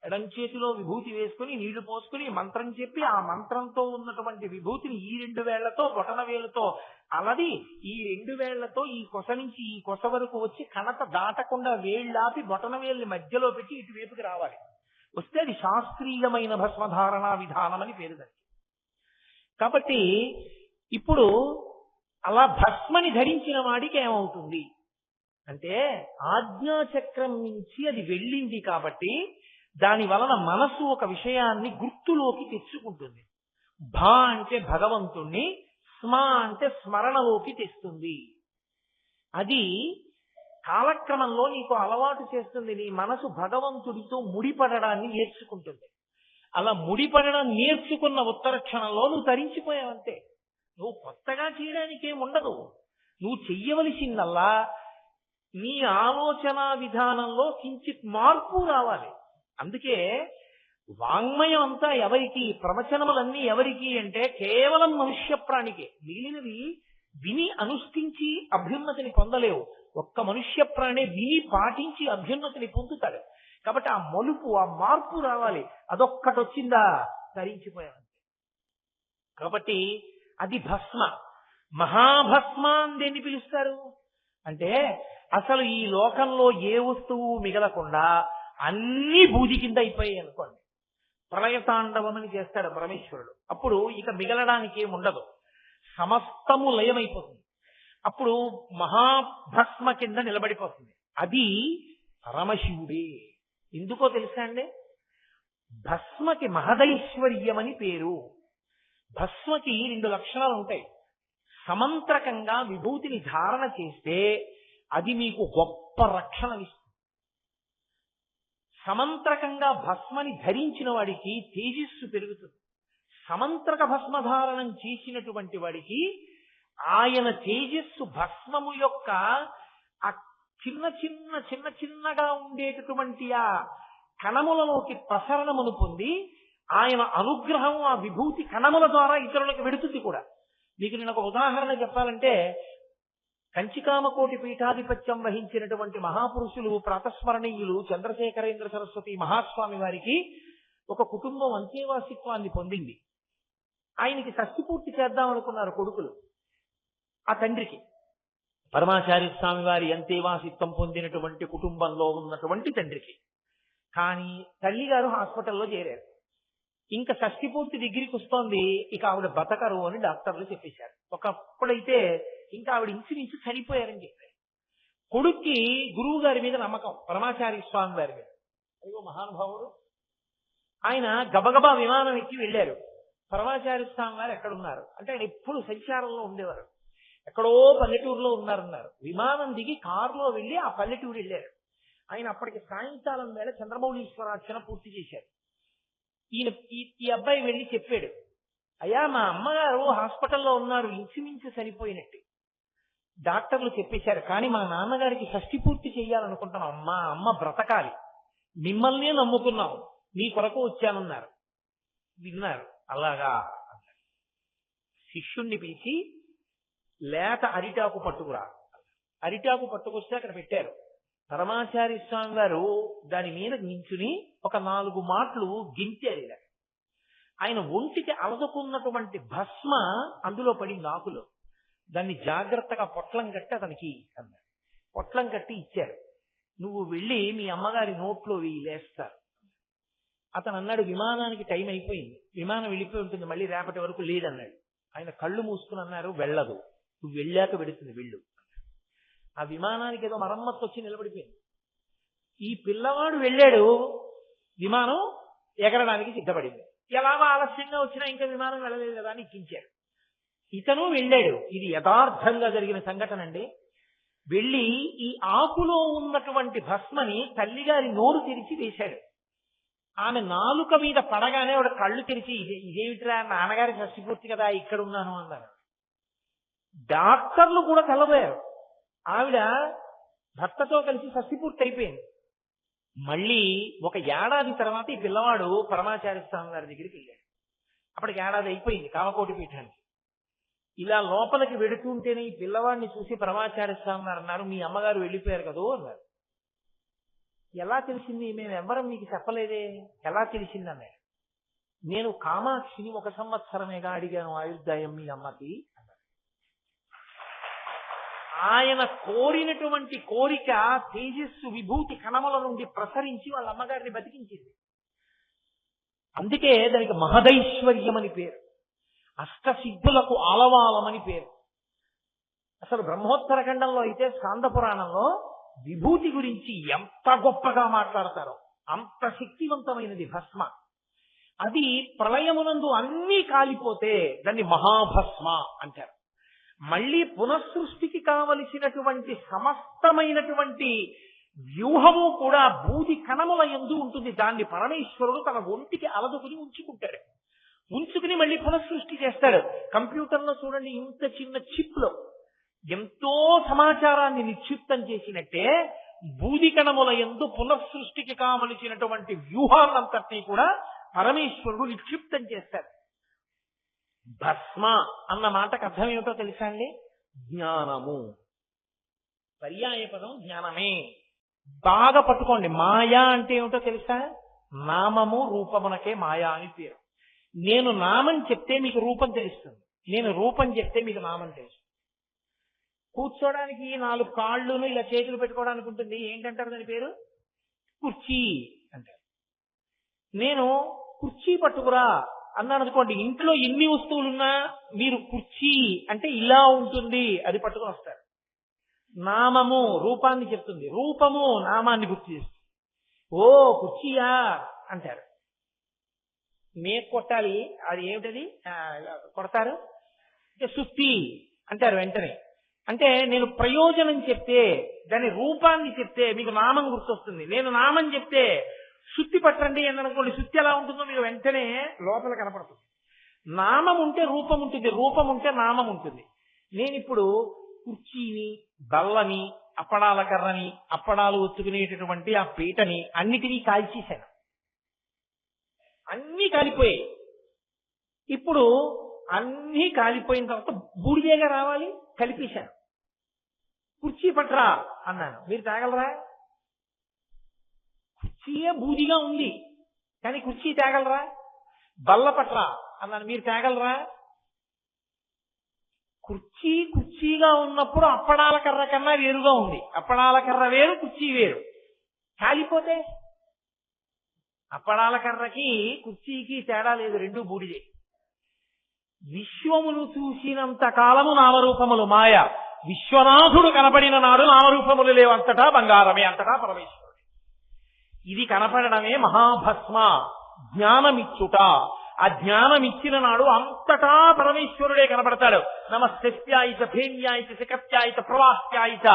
A: ఎడం చేతిలో విభూతి వేసుకుని నీళ్లు పోసుకుని మంత్రం చెప్పి ఆ మంత్రంతో ఉన్నటువంటి విభూతిని ఈ 2 వేళ్లతో బొటన వేలుతో అలది ఈ 2 వేళ్లతో ఈ కొస నుంచి ఈ కొస వరకు వచ్చి కణత దాటకుండా వేళ్లాపి బొటన వేలుని మధ్యలో పెట్టి ఇటువైపుకి రావాలి. వస్తే అది శాస్త్రీయమైన భస్మధారణా విధానం అని పేరు దానికి. కాబట్టి ఇప్పుడు అలా భస్మని ధరించిన వాడికి ఏమవుతుంది అంటే, ఆజ్ఞాచక్రం నుంచి అది వెళ్ళింది కాబట్టి దాని వలన మనసు ఒక విషయాన్ని గుర్తులోకి తెచ్చుకుంటుంది. భా అంటే భగవంతుణ్ణి, స్మ అంటే స్మరణలోకి తెస్తుంది. అది కాలక్రమంలో నీకు అలవాటు చేస్తుంది. నీ మనసు భగవంతుడితో ముడిపడడాన్ని నేర్చుకుంటుంది. అలా ముడిపడడం నేర్చుకున్న ఉత్తర క్షణంలో నువ్వు తరించిపోయావంతే. నువ్వు కొత్తగా చేయడానికి ఏముండదు. నువ్వు చెయ్యవలసిందల్లా నీ ఆలోచన విధానంలో కించిత్ మార్పు రావాలి. అందుకే వాంగ్మయం అంతా ఎవరికి, ప్రవచనములన్నీ ఎవరికి అంటే కేవలం మనుష్య ప్రాణికే. మిగిలినవి విని అనుష్ఠించి అభ్యున్నతిని పొందలేవు. ఒక్క మనుష్య ప్రాణి విని పాటించి అభ్యున్నతిని పొందుతాడు. కాబట్టి ఆ మలుపు, ఆ మార్పు రావాలి. అదొక్కటి వచ్చిందా ధరించిపోయావంతే. కాబట్టి అది భస్మ. మహాభస్మ అని దేన్ని పిలుస్తారు అంటే, అసలు ఈ లోకంలో ఏ వస్తువు మిగలకుండా అన్ని బూది కింద అయిపోయాయి అనుకోండి. ప్రళయతాండవమని చేస్తాడు పరమేశ్వరుడు. అప్పుడు ఇక మిగలడానికి ఏముండదు, సమస్తము లయమైపోతుంది. అప్పుడు మహాభస్మ కింద నిలబడిపోతుంది. అది పరమశివుడే. ఎందుకో తెలుసా అండి? భస్మకి మహదైశ్వర్యమని పేరు. భస్మకి 2 లక్షణాలు ఉంటాయి. సమంత్రకంగా విభూతిని ధారణ చేస్తే అది మీకు గొప్ప రక్షణ ఇస్తుంది. సమంత్రకంగా భస్మని ధరించిన వాడికి తేజస్సు పెరుగుతుంది. సమంత్రక భస్మధారణం చేసినటువంటి వాడికి ఆయన తేజస్సు భస్మము యొక్క ఆ చిన్నగా ఉండేటటువంటి ఆ కణములలోకి ప్రసరణమును పొంది ఆయన అనుగ్రహం ఆ విభూతి కణముల ద్వారా ఇతరులకు వెడుతుంది కూడా. మీకు నేను ఒక ఉదాహరణ చెప్పాలంటే, కంచికామకోటి పీఠాధిపత్యం వహించినటువంటి మహాపురుషులు ప్రాతస్మరణీయులు చంద్రశేఖరేంద్ర సరస్వతి మహాస్వామి వారికి ఒక కుటుంబం అంత్యవాసిత్వాన్ని పొందింది. ఆయనకి షష్ఠి పూర్తి చేద్దాం అనుకున్నారు కొడుకులు. ఆ తండ్రికి పరమాచార్య స్వామి వారి అంత్యవాసిత్వం పొందినటువంటి కుటుంబంలో ఉన్నటువంటి తండ్రికి. కానీ తల్లిగారు హాస్పిటల్లో చేరారు. ఇంకా షష్ఠి పూర్తి దగ్గరికి వస్తోంది, ఇక ఆవిడ బతకరు అని డాక్టర్లు చెప్పేశారు. ఒకప్పుడైతే ఇంకా ఆవిడ ఇంచుమించు చనిపోయారని చెప్పారు. కొడుక్కి గురువు గారి మీద నమ్మకం, పరమాచార్య స్వామి వారి మీద. అయ్యో మహానుభావుడు. ఆయన గబగబా విమానం ఎక్కి వెళ్ళారు. పరమాచార్య స్వామి వారు ఎక్కడున్నారు అంటే, ఆయన ఎప్పుడు సంచారంలో ఉండేవారు. ఎక్కడో పల్లెటూరులో ఉన్నారన్నారు. విమానం దిగి కారులో వెళ్ళి ఆ పల్లెటూరు వెళ్ళారు. ఆయన అప్పటికి సాయంకాలం వేళ చంద్రమౌళీశ్వరార్చన పూర్తి చేశారు. ఈ అబ్బాయి వెళ్ళి చెప్పాడు, అయ్యా మా అమ్మగారు హాస్పిటల్లో ఉన్నారు, ఇంచుమించు చనిపోయినట్టు. డాక్టర్లు చెప్పేశారు, కానీ మా నాన్నగారికి షష్ఠి పూర్తి చేయాలనుకుంటున్నాం, మా అమ్మ బ్రతకాలి, మిమ్మల్నే నమ్ముకున్నాం, మీ కొరకు వచ్చానన్నారు. విన్నారు. అలాగా శిష్యుణ్ణి పిలిచి లేత అరిటాకు పట్టుకురా. అరిటాకు పట్టుకొస్తే అక్కడ పెట్టారు. పరమాచార్య స్వామి గారు దాని మీద నించుని ఒక 4 మాటలు గింతారు. ఆయన ఒంటికి అలదుకున్నటువంటి భస్మ అందులో పడింది ఆకులో. దాన్ని జాగ్రత్తగా పొట్లం కట్టి అతనికి అన్నారు. పొట్లం కట్టి ఇచ్చారు. నువ్వు వెళ్ళి మీ అమ్మగారి నోట్లో లేస్తారు. అతను అన్నాడు, విమానానికి టైం అయిపోయింది, విమానం వెళ్ళిపోయి ఉంటుంది, మళ్ళీ రేపటి వరకు లేదన్నాడు. ఆయన కళ్ళు మూసుకుని అన్నారు, వెళ్ళదు, నువ్వు వెళ్ళాక వెడుతుంది, వెళ్ళు. ఆ విమానానికి ఏదో మరమ్మత్తు వచ్చి నిలబడిపోయింది. ఈ పిల్లవాడు వెళ్ళాడు, విమానం ఎగరడానికి సిద్ధపడింది. ఎలాగో ఆలస్యంగా వచ్చినా ఇంకా విమానం వెళ్ళలేదు కదా అని ఎక్కించారు. ఇతను వెళ్ళాడు. ఇది యథార్థంగా జరిగిన సంఘటన అండి. వెళ్ళి ఈ ఆకులో ఉన్నటువంటి భస్మని తల్లిగారి నోరు తెరిచి వేశాడు. ఆమె నాలుక మీద పడగానే ఆవిడ కళ్ళు తెరిచి, ఇదేమిట్రా నాన్నగారి షష్ఠి పూర్తి కదా ఇక్కడ ఉన్నాను అన్నారు. డాక్టర్లు కూడా తెల్లబోయారు. ఆవిడ భర్తతో కలిసి షష్ఠి పూర్తి అయిపోయింది. మళ్ళీ 1 ఏడాది తర్వాత ఈ పిల్లవాడు పరమాచార్య స్వామి గారి దగ్గరికి వెళ్ళాడు. అప్పటికి ఏడాది అయిపోయింది కామకోటి పీఠానికి. ఇలా లోపలికి వెడుతుంటేనే ఈ పిల్లవాడిని చూసి పరమాచార్య స్వామి గారు అన్నారు, మీ అమ్మగారు వెళ్ళిపోయారు కదూ అన్నారు. ఎలా తెలిసింది? మేము ఎవరం మీకు చెప్పలేదే, ఎలా తెలిసింది అన్నాడు. నేను కామాక్షిని 1 సంవత్సరమేగా అడిగాను ఆయుర్దాయం మీ అమ్మకి అన్నారు. ఆయన కోరినటువంటి కోరిక తేజస్సు విభూతి కణముల నుండి ప్రసరించి వాళ్ళ అమ్మగారిని బతికించింది. అందుకే దానికి మహదైశ్వర్యం అని పేరు, అష్టసిద్ధులకు ఆలవాలమని పేరు. అసలు బ్రహ్మోత్తర ఖండంలో అయితే స్కాంద పురాణంలో విభూతి గురించి ఎంత గొప్పగా మాట్లాడతారో అంత శక్తివంతమైనది భస్మ. అది ప్రళయమునందు అన్నీ కాలిపోతే దాన్ని మహాభస్మ అంటారు. మళ్ళీ పునఃసృష్టికి కావలసినటువంటి సమస్తమైనటువంటి వ్యూహము కూడా బూది కణముల యందు ఉంటుంది. దాన్ని పరమేశ్వరుడు తన ఒంటికి అలదుకుని ఉంచుకుంటాడు. ఉంచుకుని మళ్ళీ పునఃసృష్టి చేస్తాడు. కంప్యూటర్లో చూడండి, ఇంత చిన్న చిప్ లో ఎంతో సమాచారాన్ని నిక్షిప్తం చేసినట్టే బూది కణముల యందు పునఃసృష్టికి కావలసినటువంటి వ్యూహాలంతటినీ కూడా పరమేశ్వరుడు నిక్షిప్తం చేస్తాడు. భస్మ అన్న మాటకు అర్థం ఏమిటో తెలుసా అండి? జ్ఞానము. పర్యాయ పదం జ్ఞానమే. బాగా పట్టుకోండి. మాయా అంటే ఏమిటో తెలుసా? నామము రూపమునకే మాయా అని పేరు. నేను నామం చెప్తే మీకు రూపం తెలుస్తుంది, నేను రూపం చెప్తే మీకు నామం తెలుస్తుంది. కూర్చోడానికి 4 కాళ్ళును ఇలా చేతులు పెట్టుకోవడానికి ఉంటుంది, ఏంటంటారు దాని పేరు? కుర్చీ అంటారు. నేను కుర్చీ పట్టుకురా అన్నాను అనుకోండి, ఇంట్లో ఎన్ని వస్తువులున్నా మీరు కుర్చీ అంటే ఇలా ఉంటుంది, అది పట్టుకుని వస్తారు. నామము రూపాన్ని చెప్తుంది, రూపము నామాన్ని గుర్తు చేస్తుంది. ఓ కుర్చీయా అంటారు. మేక కొట్టాలి, అది ఏమిటది కొడతారు, సుత్తి అంటారు వెంటనే. అంటే నేను ప్రయోజనం చెప్తే, దాని రూపాన్ని చెప్తే మీకు నామం గుర్తొస్తుంది. నేను నామం చెప్తే శుద్ధి పట్టండి అని అనుకోండి, శుద్ధి ఎలా ఉంటుందో మీకు వెంటనే లోపల కనపడుతుంది. నామం ఉంటే రూపం ఉంటుంది, రూపం ఉంటే నామం ఉంటుంది. నేను ఇప్పుడు కుర్చీని, బల్లని, అప్పడాల కర్రని, అప్పడాలు ఒత్తుకునేటటువంటి ఆ పీటని అన్నిటినీ కాల్చేశాను. అన్నీ కాలిపోయాయి. ఇప్పుడు అన్నీ కాలిపోయిన తర్వాత బూడిదేగా రావాలి, కలిపేశాను. కుర్చీ పట్రా అన్నాను, మీరు తేగలరా? కుర్చీయే బూదిగా ఉంది కానీ కుర్చీ తేగలరా? బల్ల పట్రా అన్నాను, మీరు తేగలరా? కుర్చీగా ఉన్నప్పుడు అప్పడాల కర్ర కన్నా వేరుగా ఉంది. అప్పడాల కర్ర వేరు, కుర్చీ వేరు. కాలిపోతే అప్పడాల కర్రకి కుర్చీకి తేడా లేదు, రెండు బూడిదే. విశ్వమును చూసినంత కాలము నామరూపములు మాయ. విశ్వనాథుడు కనపడిన నాడు నామరూపములు లేవు, అంతటా బంగారమే, అంతటా పరమేశ్వరుడు. ఇది కనపడడమే మహాభస్మ, జ్ఞానమిచ్చుట. ఆ జ్ఞానమిచ్చిన నాడు అంతటా పరమేశ్వరుడే కనపడతాడు. నమ శస్యాయిత భేమ్యాయిత శకత్యాయిత ప్రవాహ్యాయిత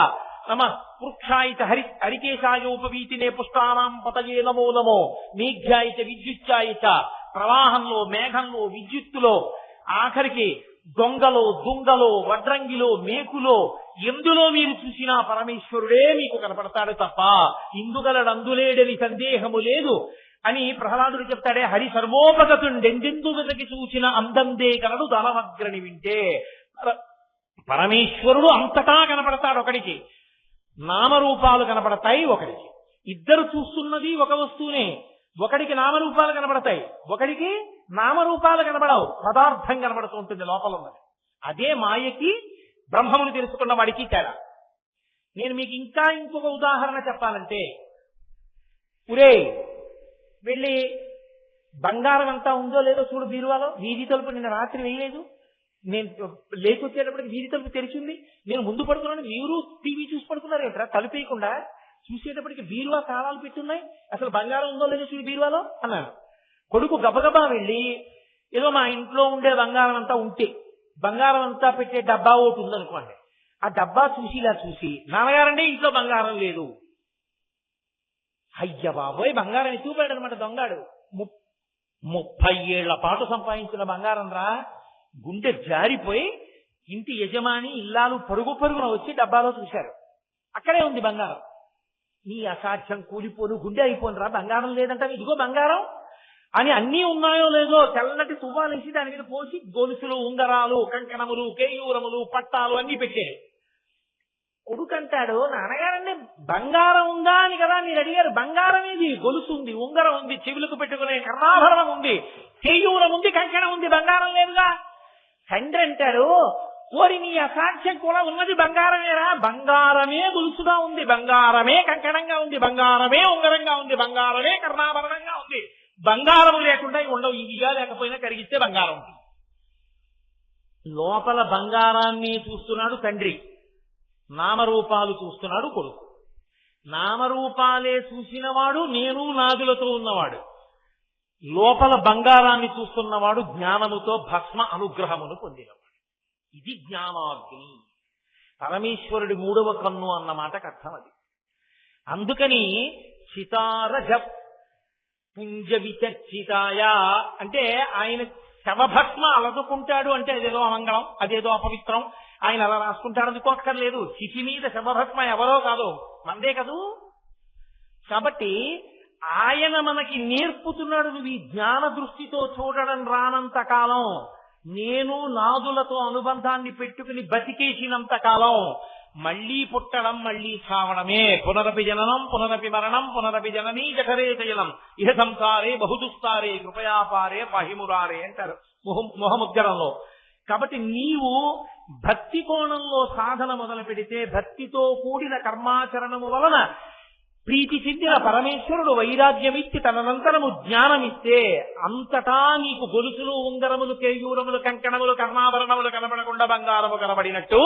A: నమ వృక్షాయిత హరికేశాయోపవీతినే పుష్పానాం పతయే నమో నమో మేఘ్యాయిత విద్యుత్యాయిత. ప్రవాహంలో, మేఘంలో, విద్యుత్తులో, ఆఖరికి దొంగలో, దుంగలో, వడ్రంగిలో, మేకులో, ఎందులో మీరు చూసినా పరమేశ్వరుడే మీకు కనపడతాడు తప్ప ఇందుగలడందులేడని సందేహము లేదు అని ప్రహ్లాదుడు చెప్తాడే. హరి సర్వోపగతుండెందెందు వెతకి చూసిన అందందే కలడు ధనమగ్రని వింటే. పరమేశ్వరుడు అంతటా కనపడతాడు ఒకడికి, నామరూపాలు కనపడతాయి ఒకడికి. ఇద్దరు చూస్తున్నది ఒక వస్తువునే, ఒకడికి నామరూపాలు కనబడతాయి, ఒకడికి నామరూపాలు కనబడవు, పదార్థం కనబడుతూ ఉంటుంది లోపల ఉన్నది. అదే మాయకి బ్రహ్మమును తెలుసుకున్న వాడికి తేడా. నేను మీకు ఇంకొక ఉదాహరణ చెప్పాలంటే, ఉరే వెళ్ళి బంగారం అంతా ఉందో లేదో చూడు బీరువాలో. వీధి తలుపు నిన్న రాత్రి వేయలేదు, నేను లేకొచ్చేటప్పటికి వీధి తలుపు తెరిచింది, నేను ముందు పడుకున్నాను, మీరు టీవీ చూసి పడుకున్నారు ఏంట్రా తలుపు వేయకుండా? చూసేటప్పటికి బీరువా తాళాలు పెట్టున్నాయి, అసలు బంగారం ఉందో లేదో చూడు బీరువాలో అన్నాను. కొడుకు గబగబా వెళ్ళి ఏదో మా ఇంట్లో ఉండే బంగారం అంతా ఉంటే, బంగారం అంతా పెట్టే డబ్బా ఒకటి ఉందనుకోండి, ఆ డబ్బా చూసి ఇలా చూసి, నాన్నగారండి ఇంట్లో బంగారం లేదు. అయ్య బాబోయ్, బంగారం ఎత్తుకుపోయాడు అనమాట దొంగాడు. 30 ఏళ్ల పాటు సంపాదించిన బంగారం రా. గుండె జారిపోయి ఇంటి యజమాని, ఇల్లాలు పరుగున వచ్చి డబ్బాలో చూశారు, అక్కడే ఉంది బంగారం. నీ అసాధ్యం, కూలిపోను, గుండె అయిపోను రా, బంగారం లేదంట, ఇదిగో బంగారం అని. అన్నీ ఉన్నాయో లేదో తెల్లటి తువ్వాలేసి దాని మీద పోసి గొలుసులు, ఉంగరాలు, కంకణములు, కేయూరములు, పట్టాలు అన్ని పెట్టాడు. కొడుకంటాడు, నాన్నగారండి బంగారం ఉందా అని కదా మీరు అడిగారు. బంగారం ఏది? గొలుసు ఉంది, ఉంగరం ఉంది, చెవులకు పెట్టుకునే కర్ణాభరణం ఉంది, కేయూరం ఉంది, కంకణం ఉంది, బంగారం లేదుగా. తండ్రి అంటాడు, ఓరి నీ అసాధ్యం కూడా ఉన్నది బంగారమేరా. బంగారమే గొలుసుగా ఉంది, బంగారమే కంకణంగా ఉంది, బంగారమే ఉంగరంగా ఉంది, బంగారమే కర్ణాభరణంగా ఉంది. బంగారము లేకుండా ఉండవు, ఇదిగా లేకపోయినా కరిగిస్తే బంగారం ఉంటుంది. లోపల బంగారాన్ని చూస్తున్నాడు తండ్రి, నామరూపాలు చూస్తున్నాడు కొడుకు. నామరూపాలే చూసినవాడు నేను నాదులతో ఉన్నవాడు, లోపల బంగారాన్ని చూస్తున్నవాడు జ్ఞానముతో భస్మ అనుగ్రహమును పొందినవాడు. ఇది జ్ఞానాగ్ని, పరమేశ్వరుడి 3వ కన్ను అన్న మాటకు అర్థం అది. అందుకని చితారజ పుంజ విచర్చితాయ అంటే ఆయన శవభస్మ అలదుకుంటాడు అంటే అదేదో అమంగళం, అదేదో అపవిత్రం, ఆయన అలా రాసుకుంటాడు అనుకోక్కర్లేదు. చితి మీద శవభస్మ ఎవరో కాదు, మందే కదూ. కాబట్టి ఆయన మనకి నేర్పుతున్నాడు, నువ్వు ఈ జ్ఞాన దృష్టితో చూడడం రానంత కాలం, నేను నాదులతో అనుబంధాన్ని పెట్టుకుని బతికేసినంత కాలం మళ్లీ పుట్టడం, మళ్లీ చావడమే. పునరపి జననం, పునరపి మరణం, పునరపి జననీ జఠరే శయనం, ఇహ సంసారే బహుదుస్తారే కృపయాపారే పాహిమురారే అంటారు మొహముద్గరంలో. కాబట్టి నీవు భక్తి కోణంలో సాధన మొదలు పెడితే, భక్తితో కూడిన కర్మాచరణము వలన ప్రీతి చెందిన పరమేశ్వరుడు వైరాగ్యమిచ్చి తదనంతరము జ్ఞానమిస్తే, అంతటా నీకు గొలుసులు, ఉంగరములు, కేయూరములు, కంకణములు, కర్ణాభరణములు కనబడకుండా బంగారము కనబడినట్టు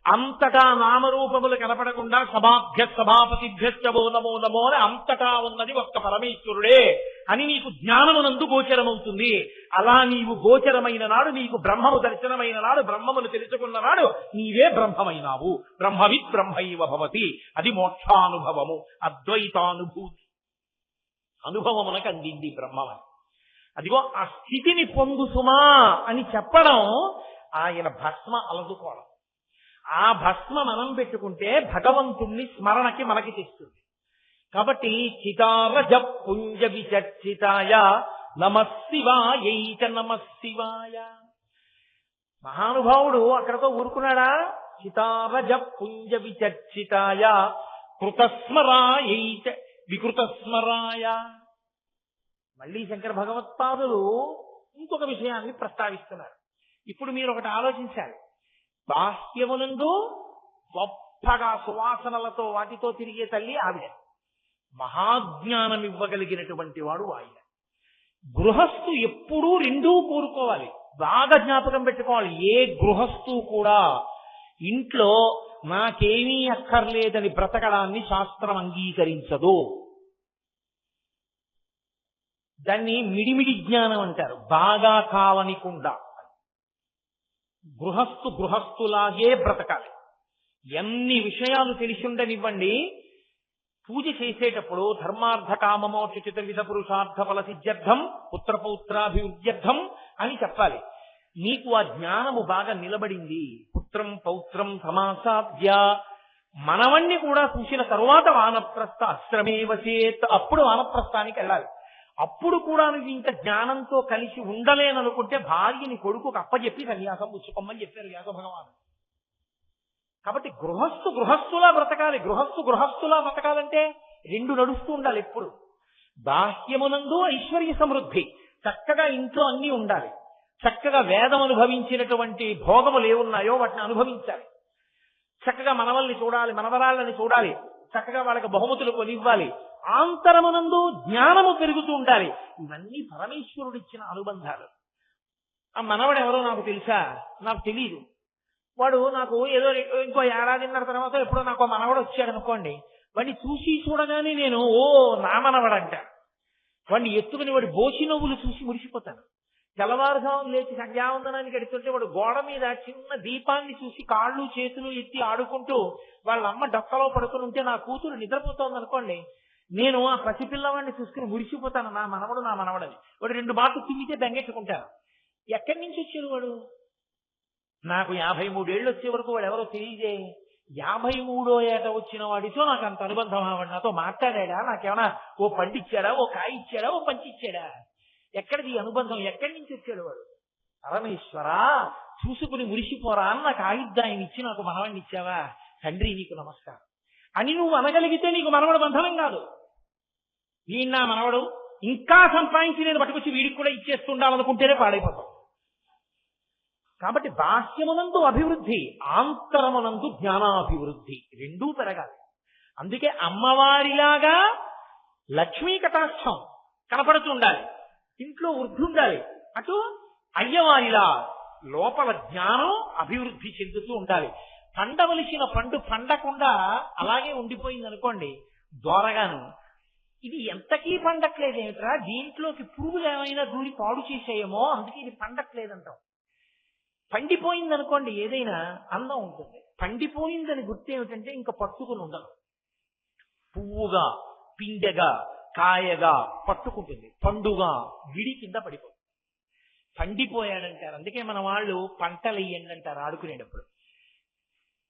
A: అంతటా నామరూపములు కనపడకుండా సభాభ్య సభాపతిభ్యశ్చవో నమో నమో అని అంతటా ఉన్నది ఒక్క పరమేశ్వరుడే అని నీకు జ్ఞానమునందు గోచరమవుతుంది. అలా నీవు గోచరమైన నాడు, నీకు బ్రహ్మము దర్శనమైన నాడు, బ్రహ్మమును తెలుసుకున్న నాడు నీవే బ్రహ్మమైనావు. బ్రహ్మవిత్ బ్రహ్మైవ భవతి. అది మోక్షానుభవము, అద్వైతానుభూతి అనుభవమునకు అందింది బ్రహ్మమని. అదిగో ఆ స్థితిని పొందు సుమా అని చెప్పడం ఆయన భస్మ అలదుకోవడం. ఆ భస్మ మనం పెట్టుకుంటే భగవంతుణ్ణి స్మరణకి మనకి తెస్తుంది. కాబట్టి చితారజ పుంజ విచర్చితాయ నమశివాయైక నమశివాయ. మహానుభావుడు అక్కడతో ఊరుకున్నాడా? చితారజ పుంజ విచర్చితాయ కృతస్మరాయైక వికృతస్మరాయ. మళ్ళీ శంకర భగవత్పాదులు ఇంకొక విషయాన్ని ప్రస్తావిస్తున్నారు. ఇప్పుడు మీరు ఒకటి ఆలోచించాలి. బాహ్యమునందు గొప్పగా సువాసనలతో వాటితో తిరిగే తల్లి ఆవిడ. మహాజ్ఞానం ఇవ్వగలిగినటువంటి వాడు ఆయన. గృహస్థు ఎప్పుడూ రెండూ కోరుకోవాలి. బాగా జ్ఞాపకం పెట్టుకోవాలి. ఏ గృహస్థు కూడా ఇంట్లో నాకేమీ అక్కర్లేదని బ్రతకడాన్ని శాస్త్రం అంగీకరించదు. దాన్ని మిడిమిడి జ్ఞానం అంటారు. బాగా కావనికుండా గృహస్థులాగే బ్రతకాలి. ఎన్ని విషయాలు తెలిసి ఉండనివ్వండి, పూజ చేసేటప్పుడు ధర్మార్థ కామమోక్ష చతుర్విధ పురుషార్థ ఫల సిద్ధ్యర్థం పుత్రపౌత్రాభివృద్ధ్యర్థం అని చెప్పాలి. నీకు ఆ జ్ఞానము బాగా నిలబడింది. పుత్రం పౌత్రం సమాసాద్య. మనవణ్ణి కూడా చూసిన తరువాత వానప్రస్థ ఆశ్రమేవ చేత్. అప్పుడు వానప్రస్థానికి వెళ్ళాలి. అప్పుడు కూడా నువ్వు ఇంత జ్ఞానంతో కలిసి ఉండలేననుకుంటే భార్యని కొడుకుకు అప్పచెప్పి సన్యాసం పుచ్చుకోమని చెప్పారు వ్యాస భగవాను. కాబట్టి గృహస్థులా బ్రతకాలి. గృహస్థులా బ్రతకాలంటే రెండు నడుస్తూ ఉండాలి ఎప్పుడు. బాహ్యమునందు ఐశ్వర్య సమృద్ధి, చక్కగా ఇంట్లో అన్నీ ఉండాలి. చక్కగా వేదం అనుభవించినటువంటి భోగములు ఏమున్నాయో వాటిని అనుభవించాలి. చక్కగా మనవల్ని చూడాలి, మనవరాళ్ళని చూడాలి, చక్కగా వాళ్ళకి బహుమతులు కొనివ్వాలి. ఆంతరమునందు జ్ఞానము పెరుగుతూ ఉండాలి. ఇవన్నీ పరమేశ్వరుడిచ్చిన అనుబంధాలు. ఆ మనవడు ఎవరో నాకు తెలుసా? నాకు తెలియదు. వాడు నాకు ఏదో ఇంకో ఏడాదిన్నర తర్వాత ఎప్పుడో నాకు మనవడు వచ్చాడు అనుకోండి, వాడిని చూసి చూడగానే నేను నా మనవడంట. వాడిని ఎత్తుకుని వాడి బోసి నవ్వులు చూసి మురిసిపోతాను. తెల్లవారుజాము లేచి సంధ్యావందనానికి ఎడుతుంటే వాడు గోడ మీద చిన్న దీపాన్ని చూసి కాళ్ళు చేతులు ఎత్తి ఆడుకుంటూ వాళ్ళ అమ్మ డొక్కలో పడుకుని ఉంటే నా కూతురు నిద్రపోతోంది అనుకోండి, నేను ఆ పసిపిల్లవాడిని చూసుకుని మురిసిపోతాను. నా మనవడని. వాడు రెండు మాటలు తిమ్మితే బెంగెట్టుకుంటాను. ఎక్కడి నుంచి వచ్చాడు వాడు? నాకు 53 ఏళ్ళు వచ్చే వరకు వాడు ఎవరో తెలియజే. 53వ ఏట వచ్చిన వాడితో నాకు అంత అనుబంధం. వాడు నాతో మాట్లాడా? నాకేమైనా ఓ పండిచ్చాడా, ఓ కాయ ఇచ్చాడా, ఓ పంచిచ్చాడా? ఎక్కడిది అనుబంధం? ఎక్కడి నుంచి వచ్చాడు వాడు? పరమేశ్వరా, చూసుకుని మురిసిపోరా అని నాకు ఆయుద్ధాన్ని ఇచ్చి నాకు మనవాడిని ఇచ్చావా? తండ్రి నీకు నమస్కారం అని నువ్వు అనగలిగితే నీకు మనవడు బంధనం కాదు. వీడు నా మనవడు, ఇంకా సంపాదించి నేను పట్టుకొచ్చి వీడికి కూడా ఇచ్చేస్తుండాలనుకుంటేనే పాడైపోతాం. కాబట్టి బాహ్యమునందు అభివృద్ధి, ఆంతరమునందు జ్ఞానాభివృద్ధి రెండూ పెరగాలి. అందుకే అమ్మవారిలాగా లక్ష్మీ కటాక్షం కనపడుతుండాలి, ఇంట్లో వృద్ధి ఉండాలి. అటు అయ్యవారిలా లోపల జ్ఞానం అభివృద్ధి చెందుతూ ఉండాలి. పండవలసిన పండు పండకుండా అలాగే ఉండిపోయింది అనుకోండి దోరగాను, ఇది ఎంతకీ పండట్లేదేమిట్రా, దీంట్లోకి పురుగులు ఏమైనా దూరి పాడు చేసేయేమో, అందుకే ఇది పండట్లేదంటాం. పండిపోయింది అనుకోండి ఏదైనా అందం ఉంటుంది. పండిపోయిందని గుర్తు ఏమిటంటే ఇంకా పట్టుకుని ఉండదు. పువ్వుగా, పిండెగా, కాయగా పట్టుకుంటుంది, పండుగా విడి కింద పడిపోతుంది. పండిపోయాడంటారు. అందుకే మన వాళ్ళు పంటలు వేయండి అంటారు ఆడుకునేటప్పుడు.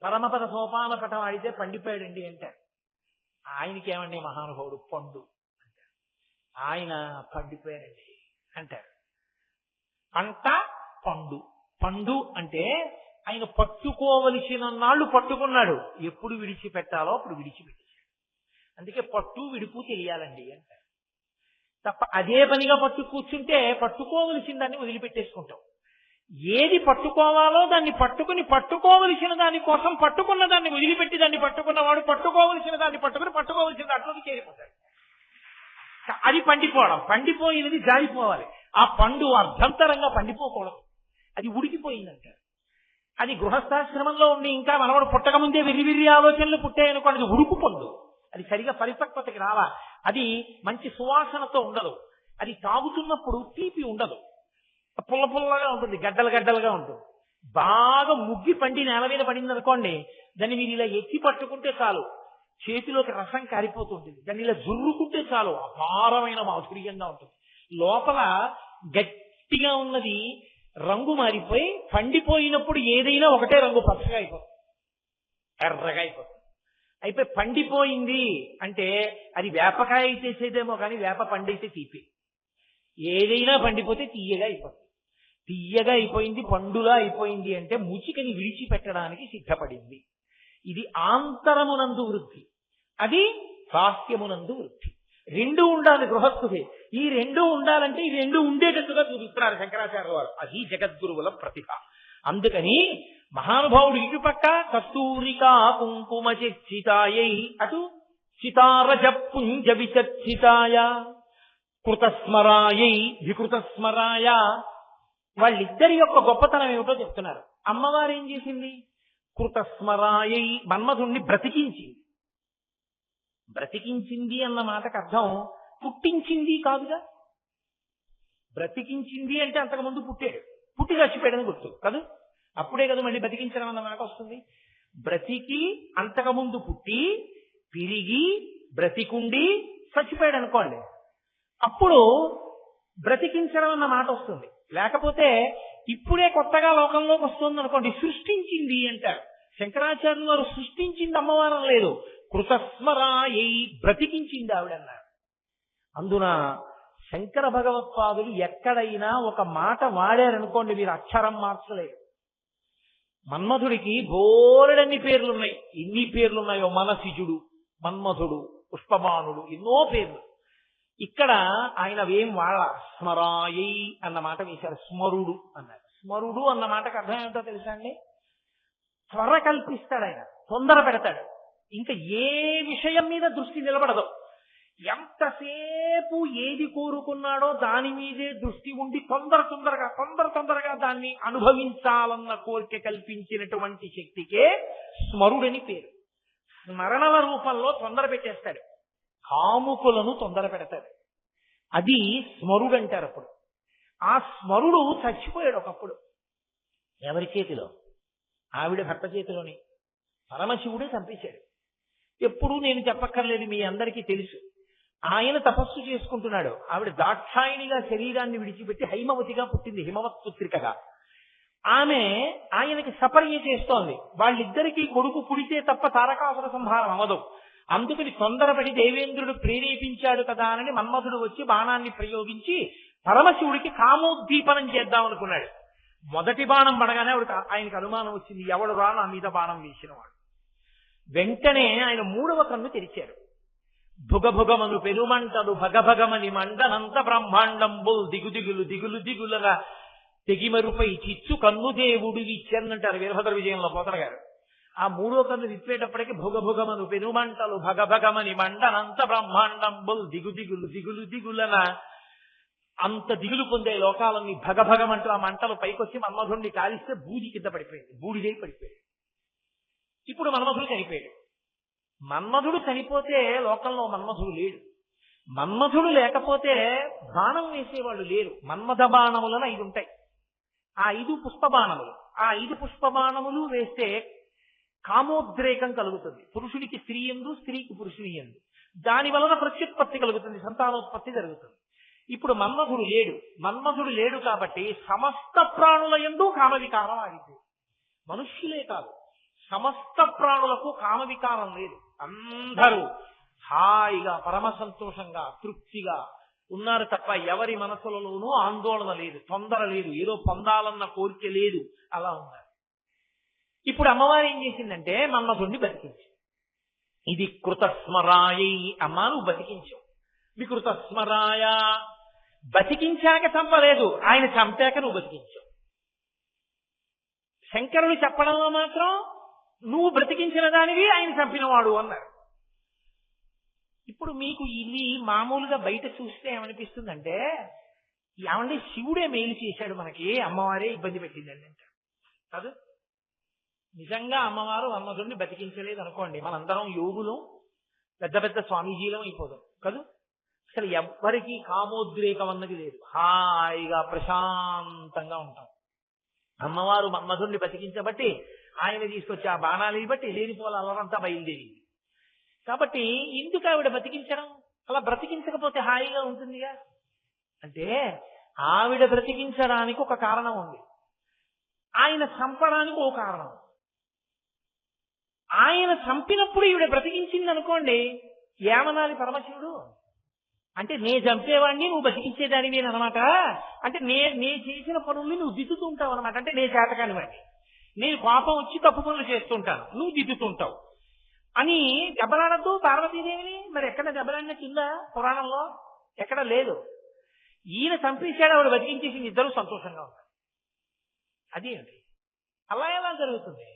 A: పరమపద సోపాన పటం ఆడితే పండిపోయాడండి అంటారు. ఆయనకి ఏమండి మహానుభావుడు పండు అంటారు, ఆయన పండిపోయాడండి అంటారు. పంట పండు. పండు అంటే ఆయన పట్టుకోవలసిన నాళ్ళు పట్టుకున్నాడు, ఎప్పుడు విడిచిపెట్టాలో అప్పుడు విడిచిపెట్టేశాడు. అందుకే పట్టు విడుపు తెలియాలండి అంటారు. తప్ప అదే పనిగా పట్టు కూర్చుంటే పట్టుకోవలసిన దాన్ని వదిలిపెట్టేసుకుంటాం. ఏది పట్టుకోవాలో దాన్ని పట్టుకుని, పట్టుకోవలసిన దాని కోసం పట్టుకున్న దాన్ని వదిలిపెట్టి దాన్ని పట్టుకున్నవాడు పట్టుకోవలసిన దాన్ని పట్టుకుని పట్టుకోవలసిన దాంట్లోకి చేరిపోతాడు. అది పండిపోవడం. పండిపోయినది జారిపోవాలి. ఆ పండు అర్ధంతరంగా పండిపోకూడదు, అది ఉడికిపోయిందంటారు. అది గృహస్థాశ్రమంలో ఉండి ఇంకా మనవడు పుట్టక ముందే విర్రి ఆలోచనలు పుట్టాయనుకోండి, అది ఉడుకు పండు. అది సరిగా పరిపక్వతకి రావా, అది మంచి సువాసనతో ఉండదు, అది తాగుతున్నప్పుడు తీపి ఉండదు, పుల్ల పుల్లగా ఉంటుంది, గడ్డలుగా ఉంటుంది. బాగా ముగ్గి పండి నేల మీద పడింది అనుకోండి, దాన్ని మీరు ఇలా ఎత్తి పట్టుకుంటే చాలు చేతిలోకి రసం కారిపోతుంటుంది, దాన్ని ఇలా జుర్రుకుంటే చాలు అపారమైన మాధుర్యంగా ఉంటుంది. లోపల గట్టిగా ఉన్నది రంగు మారిపోయి పండిపోయినప్పుడు ఏదైనా ఒకటే రంగు పచ్చగా అయిపోతుంది, ఎర్రగా అయిపోతుంది. అయిపోయి పండిపోయింది అంటే అది వేపకాయ చేసేదేమో కానీ వేప పండైతే తీపి. ఏదైనా పండిపోతే తీయగా అయిపోతుంది. తీయగా అయిపోయింది, పండులా అయిపోయింది అంటే ముచికని విడిచిపెట్టడానికి సిద్ధపడింది. ఇది ఆంతరమునందు వృద్ధి, అది బాహ్యమునందు వృద్ధి. రెండు ఉండాలి గృహస్థుకి. ఈ రెండు ఉండాలంటే ఈ రెండు ఉండేటట్టుగా చూపిస్తున్నారు శంకరాచార్య వారు. అది జగద్గురువుల ప్రతిభ. అందుకని మహానుభావుడు ఇటుపక్క కస్తూరికా కుంకుమ చర్చితాయై, అటు చితారజ పుంజ విచర్చితాయ కృతస్మరాయై వికృతస్మరాయ. వాళ్ళిద్దరి యొక్క గొప్పతనం ఏమిటో చెప్తున్నారు. అమ్మవారు ఏం చేసింది? కృతస్మరాయై, మన్మధుణ్ణి బ్రతికించింది. బ్రతికించింది అన్న మాటకు అర్థం పుట్టించింది కాదుగా. బ్రతికించింది అంటే అంతకుముందు పుట్టాడు, పుట్టి చచ్చిపోయాడని గుర్తు కాదు, అప్పుడే కదా మళ్ళీ బ్రతికించడం అన్న మాట వస్తుంది. బ్రతికి అంతకుముందు పుట్టి తిరిగి బ్రతికుండి చచ్చిపోయాడు అనుకోండి, అప్పుడు బ్రతికించడం అన్న మాట వస్తుంది. లేకపోతే ఇప్పుడే కొత్తగా లోకంలోకి వస్తుంది అనుకోండి, సృష్టించింది అంటారు. శంకరాచార్యులు వారు సృష్టించింది అమ్మవారం లేదు, కృతస్మరాయై, బ్రతికించింది ఆవిడన్నారు. అందున శంకర భగవత్పాదులు ఎక్కడైనా ఒక మాట వాడారనుకోండి, మీరు అక్షరం మార్చలేరు. మన్మధుడికి బోలెడన్ని పేర్లున్నాయి. ఎన్ని పేర్లున్నాయో, మనసిజుడు, మన్మధుడు, పుష్పబాణుడు, ఎన్నో పేర్లు. ఇక్కడ ఆయన ఏం వాడ, స్మరాయై అన్న మాట వేశారు, స్మరుడు అన్నారు. స్మరుడు అన్న మాటకు అర్థం ఏమిటో తెలుసా అండి? త్వర కల్పిస్తాడు ఆయన, తొందర పెడతాడు. ఇంకా ఏ విషయం మీద దృష్టి నిలబడదు. ఎంతసేపు ఏది కోరుకున్నాడో దాని మీదే దృష్టి ఉండి తొందరగా దాన్ని అనుభవించాలన్న కోరిక కల్పించినటువంటి శక్తికే స్మరుడని పేరు. స్మరణల రూపంలో తొందర పెట్టేస్తాడు, కాముకులను తొందర పెడతాడు. అది స్మరుడు అంటారు. అప్పుడు ఆ స్మరుడు చచ్చిపోయాడు ఒకప్పుడు. ఎవరి చేతిలో? ఆవిడ భర్త చేతిలోని. పరమశివుడే చంపేశాడు. ఎప్పుడు నేను చెప్పక్కర్లేదు, మీ అందరికీ తెలుసు. ఆయన తపస్సు చేసుకుంటున్నాడు, ఆవిడ దాక్షాయినిగా శరీరాన్ని విడిచిపెట్టి హైమవతిగా పుట్టింది, హిమవత్ పుత్రికగా. ఆమె ఆయనకి సపర్య చేస్తోంది. వాళ్ళిద్దరికీ కొడుకు పుడితే తప్ప తారకాసుర సంహారం అవ్వదు. అందుకని తొందరపడి దేవేంద్రుడు ప్రేరేపించాడు కదా అని మన్మధుడు వచ్చి బాణాన్ని ప్రయోగించి పరమశివుడికి కామోద్దీపనం చేద్దాం అనుకున్నాడు. మొదటి బాణం పడగానే ఆయనకు అనుమానం వచ్చింది, ఎవడు రా నా మీద బాణం వేసినవాడు. వెంటనే ఆయన మూడవ కన్ను తెరిచారు. భుగభుగమను పెనుమంటలు భగభగమని మండనంత బ్రహ్మాండంబుల్ దిగులుగా తెగిమరుపై చిచ్చు కన్ను దేవుడు ఇచ్చారంటారు వీరభద్ర విజయంలో పోతన గారు. ఆ మూడో కన్ను విప్పేటప్పటికి భుగభుగమను పెనుమంటలు భగభగమని మండనంత బ్రహ్మాండంబుల్ దిగులున అంత దిగులు పొందే లోకాలన్నీ భగభగమంటూ ఆ మంటలు పైకొచ్చి మన్మధుడిని కాలిస్తే బూది కింద పడిపోయింది, బూడిదై పడిపోయాడు. ఇప్పుడు మన్మధుడు చనిపోయాడు. మన్మధుడు చనిపోతే లోకంలో మన్మధుడు లేడు. మన్మధుడు లేకపోతే బాణం వేసేవాళ్ళు లేరు. మన్మథ బాణములను 5 ఉంటాయి. ఆ 5 పుష్పబాణములు. ఆ 5 పుష్పబాణములు వేస్తే కామోద్రేకం కలుగుతుంది. పురుషుడికి స్త్రీ యందు, స్త్రీకి పురుషుని యందు. దాని వలన ప్రత్యుత్పత్తి కలుగుతుంది, సంతానోత్పత్తి జరుగుతుంది. ఇప్పుడు మన్మధుడు లేడు కాబట్టి సమస్త ప్రాణుల యందు కామవికారం ఆగిపోయింది. మనుష్యులే కాదు, సమస్త ప్రాణులకు కామవికారం లేదు. అందరూ హాయిగా పరమ సంతోషంగా తృప్తిగా ఉన్నారు తప్ప ఎవరి మనసులలోనూ ఆందోళన లేదు, తొందర లేదు, ఏదో పొందాలన్న కోరిక లేదు, అలా ఉన్నారు. ఇప్పుడు అమ్మవారు ఏం చేసిందంటే మన్మధుడిని బతికించి, ఇది కృతస్మరాయై, అమ్మా నువ్వు బతికించావు. వికృతస్మరాయ, బతికించాక చంపలేదు, ఆయన చంపాక నువ్వు బతికించావు. శంకరుడు చెప్పడంలో మాత్రం నువ్వు బ్రతికించిన దానివి, ఆయన చంపినవాడు అన్నారు. ఇప్పుడు మీకు ఇది మామూలుగా బయట చూస్తే ఏమనిపిస్తుందంటే, ఏమంటే శివుడే మేలు చేశాడు మనకి, అమ్మవారే ఇబ్బంది పెట్టిందండి అంటారు కాదు. నిజంగా అమ్మవారు మన్మధుడిని బతికించలేదు అనుకోండి, మనందరం యోగులు పెద్ద పెద్ద స్వామీజీలం అయిపోదాం కదూ. అసలు ఎవ్వరికీ కామోద్రేకం అన్నది లేదు, హాయిగా ప్రశాంతంగా ఉంటాం. అమ్మవారు మన్మధుడిని బతికించబట్టి ఆయన తీసుకొచ్చి ఆ బాణాలని బట్టి లేనిపోల అల్లరంతా బయలుదేరింది. కాబట్టి ఎందుకు ఆవిడ బతికించడం? అలా బ్రతికించకపోతే హాయిగా ఉంటుందిగా. అంటే ఆవిడ బ్రతికించడానికి ఒక కారణం ఉంది, ఆయన చంపడానికి ఓ కారణం. ఆయన చంపినప్పుడు ఈవిడ బ్రతికించింది అనుకోండి, ఏమనాలి పరమశివుడు? అంటే నే చంపేవాడిని నువ్వు బతికించేదానివి అనమాట. అంటే నే చేసిన పనుల్ని నువ్వు దిద్దుతూ ఉంటావు అనమాట. అంటే నే చేతకాని వాడిని, నేను కోపం వచ్చి తప్పు పనులు చేస్తుంటాను, నువ్వు దిద్దుతుంటావు అని దెబ్బలాడద్దు పార్వతీదేవిని. మరి ఎక్కడ దెబ్బలాడిన కింద పురాణంలో ఎక్కడ లేదు. ఈయన చంపేశాడు, ఆవిడ బతికించేసింది, ఇద్దరు సంతోషంగా ఉంటారు. అదేంటి అలా ఎలా జరుగుతుంది?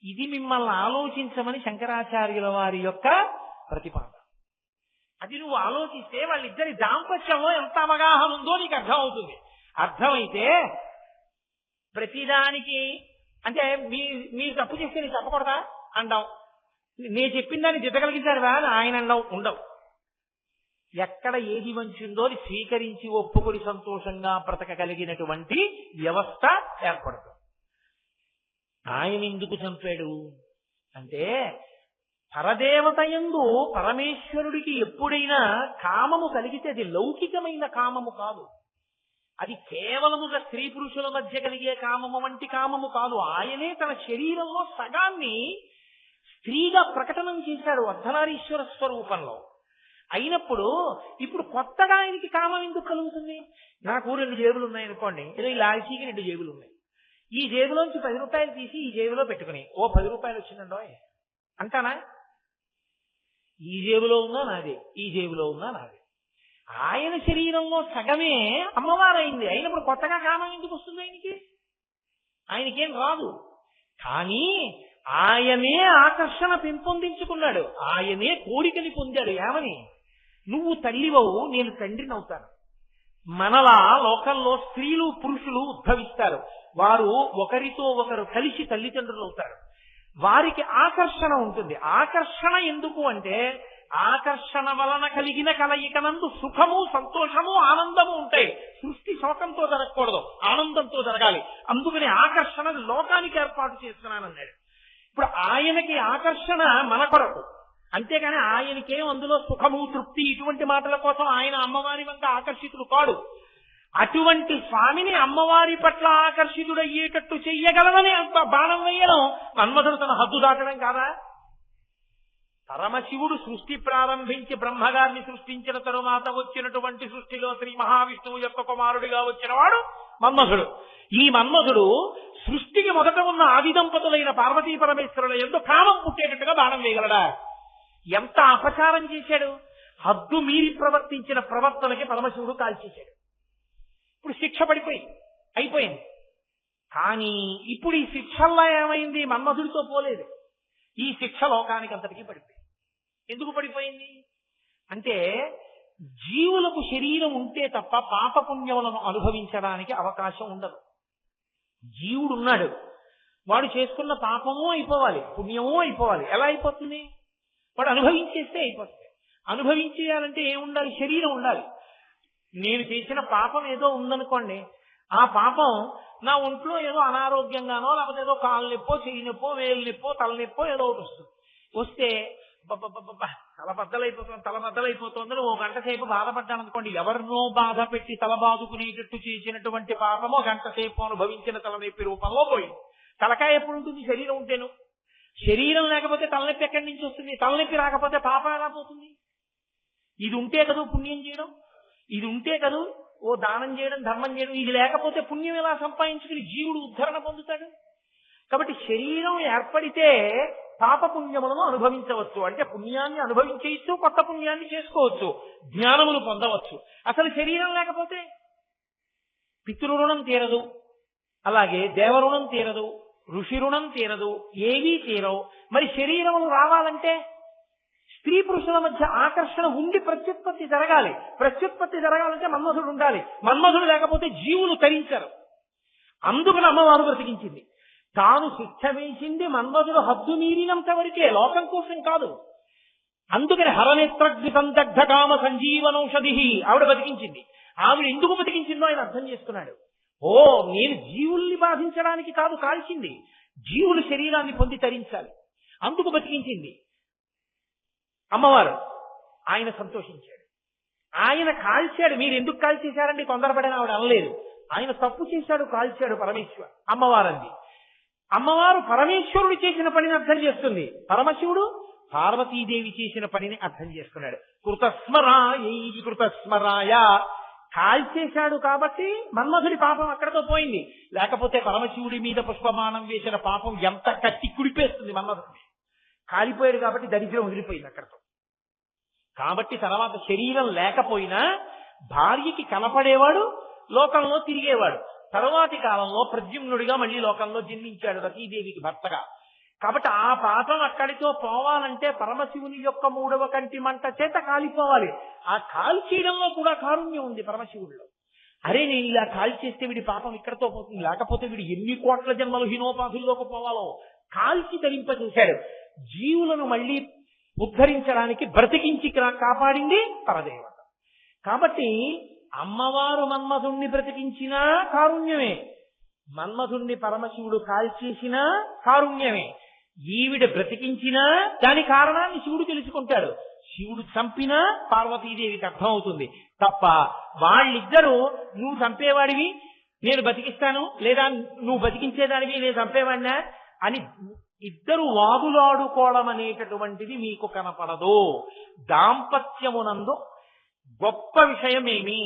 A: ఇది మిమ్మల్ని ఆలోచించమని శంకరాచార్యుల వారి యొక్క ప్రతిపాదన. అది నువ్వు ఆలోచిస్తే వాళ్ళిద్దరి దాంపత్యంలో ఎంత అవగాహన ఉందో నీకు అర్థం అవుతుంది. అర్థమైతే ప్రతిదానికి అంటే మీరు తప్పు చేస్తే నేను తప్పకూడదా అంటాం, నేను చెప్పిన దాన్ని దిద్దగలిగించారు అని ఆయన అండవు ఉండవు. ఎక్కడ ఏది మంచి ఉందో అది స్వీకరించి ఒప్పుకొని సంతోషంగా బ్రతకగలిగినటువంటి వ్యవస్థ ఏర్పడుతుంది. ఆయన ఎందుకు చంపాడు అంటే, పరదేవతయందు పరమేశ్వరుడికి ఎప్పుడైనా కామము కలిగితే అది లౌకికమైన కామము కాదు, అది కేవలముగా స్త్రీ పురుషుల మధ్య కలిగే కామము వంటి కామము కాదు. ఆయనే తన శరీరంలో సగాన్ని స్త్రీగా ప్రకటనం చేశాడు అర్ధనారీశ్వర స్వరూపంలో. అయినప్పుడు ఇప్పుడు కొత్తగా ఆయనకి కామం ఎందుకు కలుగుతుంది? నాకు 2 జేబులు ఉన్నాయనుకోండి, ఏదో ఈ లాల్చీకి 2 జేబులు ఉన్నాయి, ఈ జేబులోంచి 10 రూపాయలు తీసి ఈ జేబులో పెట్టుకుని ఓ 10 రూపాయలు వచ్చిందండో అంటానా? ఈ జేబులో ఉన్నా నాదే, ఈ జేబులో ఉన్నా నాదే. ఆయన శరీరంలో సగమే అమ్మవారైంది. అయినప్పుడు కొత్తగా కామం ఎందుకు వస్తుంది ఆయనకి? ఆయనకేం రాదు. కానీ ఆయనే ఆకర్షణ పెంపొందించుకున్నాడు, ఆయనే కోరికని పొందాడు. ఏమని? నువ్వు తల్లివవు, నేను తండ్రిని అవుతాను. మనలా లోకంలో స్త్రీలు పురుషులు ఉద్భవిస్తారు, వారు ఒకరితో ఒకరు కలిసి తల్లిదండ్రులు అవుతారు. వారికి ఆకర్షణ ఉంటుంది. ఆకర్షణ ఎందుకు అంటే, ఆకర్షణ వలన కలిగిన కలయికనందు సుఖము సంతోషము ఆనందము ఉంటాయి. సృష్టి శోకంతో జరగకూడదు, ఆనందంతో జరగాలి. అందుకని ఆకర్షణ లోకానికి ఏర్పాటు చేస్తున్నానన్నాడు. ఇప్పుడు ఆయనకి ఆకర్షణ మన కొరకు, అంతేగాని ఆయనకేం అందులో సుఖము తృప్తి ఇటువంటి మాటల కోసం ఆయన అమ్మవారి వంక ఆకర్షితుడు కాడు. అటువంటి స్వామిని అమ్మవారి పట్ల ఆకర్షితుడయ్యేటట్టు చెయ్యగలనని బాణం వేయడం మన్మధుడు తన హద్దు దాటడం కాదా? పరమశివుడు సృష్టి ప్రారంభించి బ్రహ్మగారిని సృష్టించిన తరువాత వచ్చినటువంటి సృష్టిలో శ్రీ మహావిష్ణువు యొక్క కుమారుడిగా వచ్చిన వాడు మన్మధుడు. ఈ మన్మధుడు సృష్టికి మొదట ఉన్న ఆది దంపతులైన పార్వతీ పరమేశ్వరుల యందు కామం పుట్టేటట్టుగా బాణం వేయగలడా? ఎంత అపచారం చేశాడు! హద్దు మీరి ప్రవర్తించిన ప్రవర్తనకి పరమశివుడు కాల్చేశాడు. ఇప్పుడు శిక్ష అయిపోయింది. కానీ ఇప్పుడు ఈ శిక్షల్లో ఏమైంది? మన్మధుడితో పోలేదు. ఈ శిక్ష లోకానికి అంతటికీ పడిపోయింది. ఎందుకు పడిపోయింది అంటే, జీవులకు శరీరం ఉంటే తప్ప పాపపుణ్యములను అనుభవించడానికి అవకాశం ఉండదు. జీవుడున్నాడు, వాడు చేసుకున్న పాపమూ అయిపోవాలి, పుణ్యమూ అయిపోవాలి. ఎలా అయిపోతుంది? వాడు అనుభవించేస్తే అయిపోతుంది. అనుభవించేయాలంటే ఏముండాలి? శరీరం ఉండాలి. నేను చేసిన పాపం ఏదో ఉందనుకోండి, ఆ పాపం నా ఒంట్లో ఏదో అనారోగ్యంగానో లేకపోతే ఏదో కాలు నొప్పో చెయ్యి నొప్పో వేలు నొప్పో తలనొప్పో ఏదో ఒకటి వస్తుంది. వస్తే తలబద్దలైపోతుందని 1 గంట సేపు బాధపడ్డాను అనుకోండి, ఎవరినో బాధ పెట్టి తల బాదుకునేటట్టు చేసినటువంటి పాపమో 1 గంట సేపు అనుభవించిన తలనొప్పి రూపంలో పోయింది. తలకాయ ఎప్పుడు ఉంటుంది? శరీరం ఉంటేను. శరీరం లేకపోతే తలనొప్పి ఎక్కడి నుంచి వస్తుంది? తలనొప్పి రాకపోతే పాపం ఎలా పోతుంది? ఇది ఉంటే కదా పుణ్యం చేయడం, ఇది ఉంటే కదా ఓ దానం చేయడం ధర్మం చేయడం. ఇది లేకపోతే పుణ్యం ఎలా సంపాదించుకుని జీవుడు ఉద్ధరణ పొందుతాడు? కాబట్టి శరీరం ఏర్పడితే పాపపుణ్యములను అనుభవించవచ్చు, అంటే పుణ్యాన్ని అనుభవించేయచ్చు, కొత్త పుణ్యాన్ని చేసుకోవచ్చు, జ్ఞానములు పొందవచ్చు. అసలు శరీరం లేకపోతే పితృరుణం తీరదు, అలాగే దేవరుణం తీరదు, ఋషి రుణం తీరదు, ఏవీ తీరవు. మరి శరీరములు రావాలంటే స్త్రీ పురుషుల మధ్య ఆకర్షణ ఉండి ప్రత్యుత్పత్తి జరగాలి. ప్రత్యుత్పత్తి జరగాలంటే మన్మధుడు ఉండాలి. మన్మధుడు లేకపోతే జీవులు తరించరు. అందుకని అమ్మవారు బ్రతికించింది. తాను శిక్ష వేసింది మన్మధుడు హద్దు మీరినంత వరకే, లోకం కోసం కాదు. అందుకని హరనేత్రగ్వితం దగ్ధకామ సంజీవనౌషధి ఆవిడ బతికించింది. ఆవిడ ఎందుకు బతికించిందో ఆయన అర్థం చేసుకున్నాడు. ఓ, నేను జీవుల్ని బాధించడానికి కాదు కాల్చింది, జీవుల శరీరాన్ని పొంది తరించాలి, అందుకు బతికించింది అమ్మవారు. ఆయన సంతోషించాడు. ఆయన కాల్చాడు. మీరు ఎందుకు కాల్చేశారండి తొందరపడని ఆవిడ అనలేదు. ఆయన తప్పు చేశాడు, కాల్చాడు పరమేశ్వరు. అమ్మవారు అంది. అమ్మవారు పరమేశ్వరుడు చేసిన పనిని అర్థం చేస్తుంది, పరమశివుడు పార్వతీదేవి చేసిన పనిని అర్థం చేసుకున్నాడు. కృతస్మరాయ కాల్చేశాడు కాబట్టి మన్మధుడి పాపం అక్కడతో పోయింది. లేకపోతే పరమశివుడి మీద పుష్పబాణం వేసిన పాపం ఎంత కట్టి కుడిపేస్తుంది మన్మధుడిని. కాలిపోయాడు కాబట్టి దరిద్రం వదిలిపోయింది అక్కడతో. కాబట్టి తర్వాత శరీరం లేకపోయినా భార్యకి కనపడేవాడు, లోకంలో తిరిగేవాడు. తరువాతి కాలంలో ప్రద్యుమ్నుడిగా మళ్ళీ లోకంలో జన్మించాడు రతీదేవికి భర్తగా. కాబట్టి ఆ పాపం అక్కడితో పోవాలంటే పరమశివుని యొక్క 3వ కంటి మంట చేత కాలిపోవాలి. ఆ కాల్చేయడంలో కూడా కారుణ్యం ఉంది పరమశివుడిలో. అరే, నేను ఇలా కాల్చేస్తే వీడి పాపం ఇక్కడతో పోతుంది, లేకపోతే వీడు ఎన్ని కోట్ల జన్మలు హీనోపాధుల్లోకి పోవాలో కాల్చి ధరింపజేశాడు. జీవులను మళ్ళీ ఉద్ధరించడానికి బ్రతికించి కాపాడింది పరదేవత. కాబట్టి అమ్మవారు మన్మధుణ్ణి బ్రతికించినా కారుణ్యమే, మన్మధుణ్ణి పరమశివుడు కాల్చేసినా కారుణ్యమే. ఈవిడ బ్రతికించినా దాని కారణాన్ని శివుడు తెలుసుకుంటాడు. శివుడు చంపినా పార్వతీదేవికి అర్థం అవుతుంది తప్ప వాళ్ళిద్దరూ నువ్వు చంపేవాడివి నేను బతికిస్తాను, లేదా నువ్వు బతికించేదానివి నేను చంపేవాడినా అని ఇద్దరు వాదులాడుకోవడం అనేటటువంటిది మీకు కనపడదు. దాంపత్యమునందు గొప్ప విషయమేమి,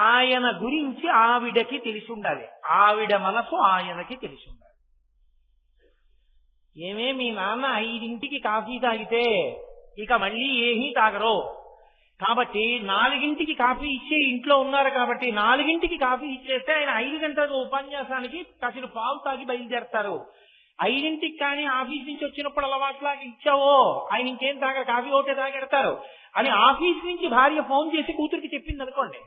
A: ఆయన గురించి ఆవిడకి తెలిసి ఉండాలి, ఆవిడ మనసు ఆయనకి తెలిసి ఉండాలి. ఏమే మీ నాన్న 5ంటికి కాఫీ తాగితే ఇక మళ్ళీ ఏమీ తాగరు, కాబట్టి 4ంటికి కాఫీ ఇచ్చే ఇంట్లో ఉన్నారు కాబట్టి 4ంటికి కాఫీ ఇచ్చేస్తే ఆయన 5 గంటలకు ఉపన్యాసానికి కాసిన పాలు తాగి బయలుదేరతారు. 5ంటికి కానీ ఆఫీస్ నుంచి వచ్చినప్పుడు అలవాట్లాగా ఇచ్చావో ఆయన ఇంకేం తాగరు, కాఫీ ఒకటే తాగెడతారు అని ఆఫీస్ నుంచి భార్య ఫోన్ చేసి కూతురికి చెప్పింది అనుకోండి.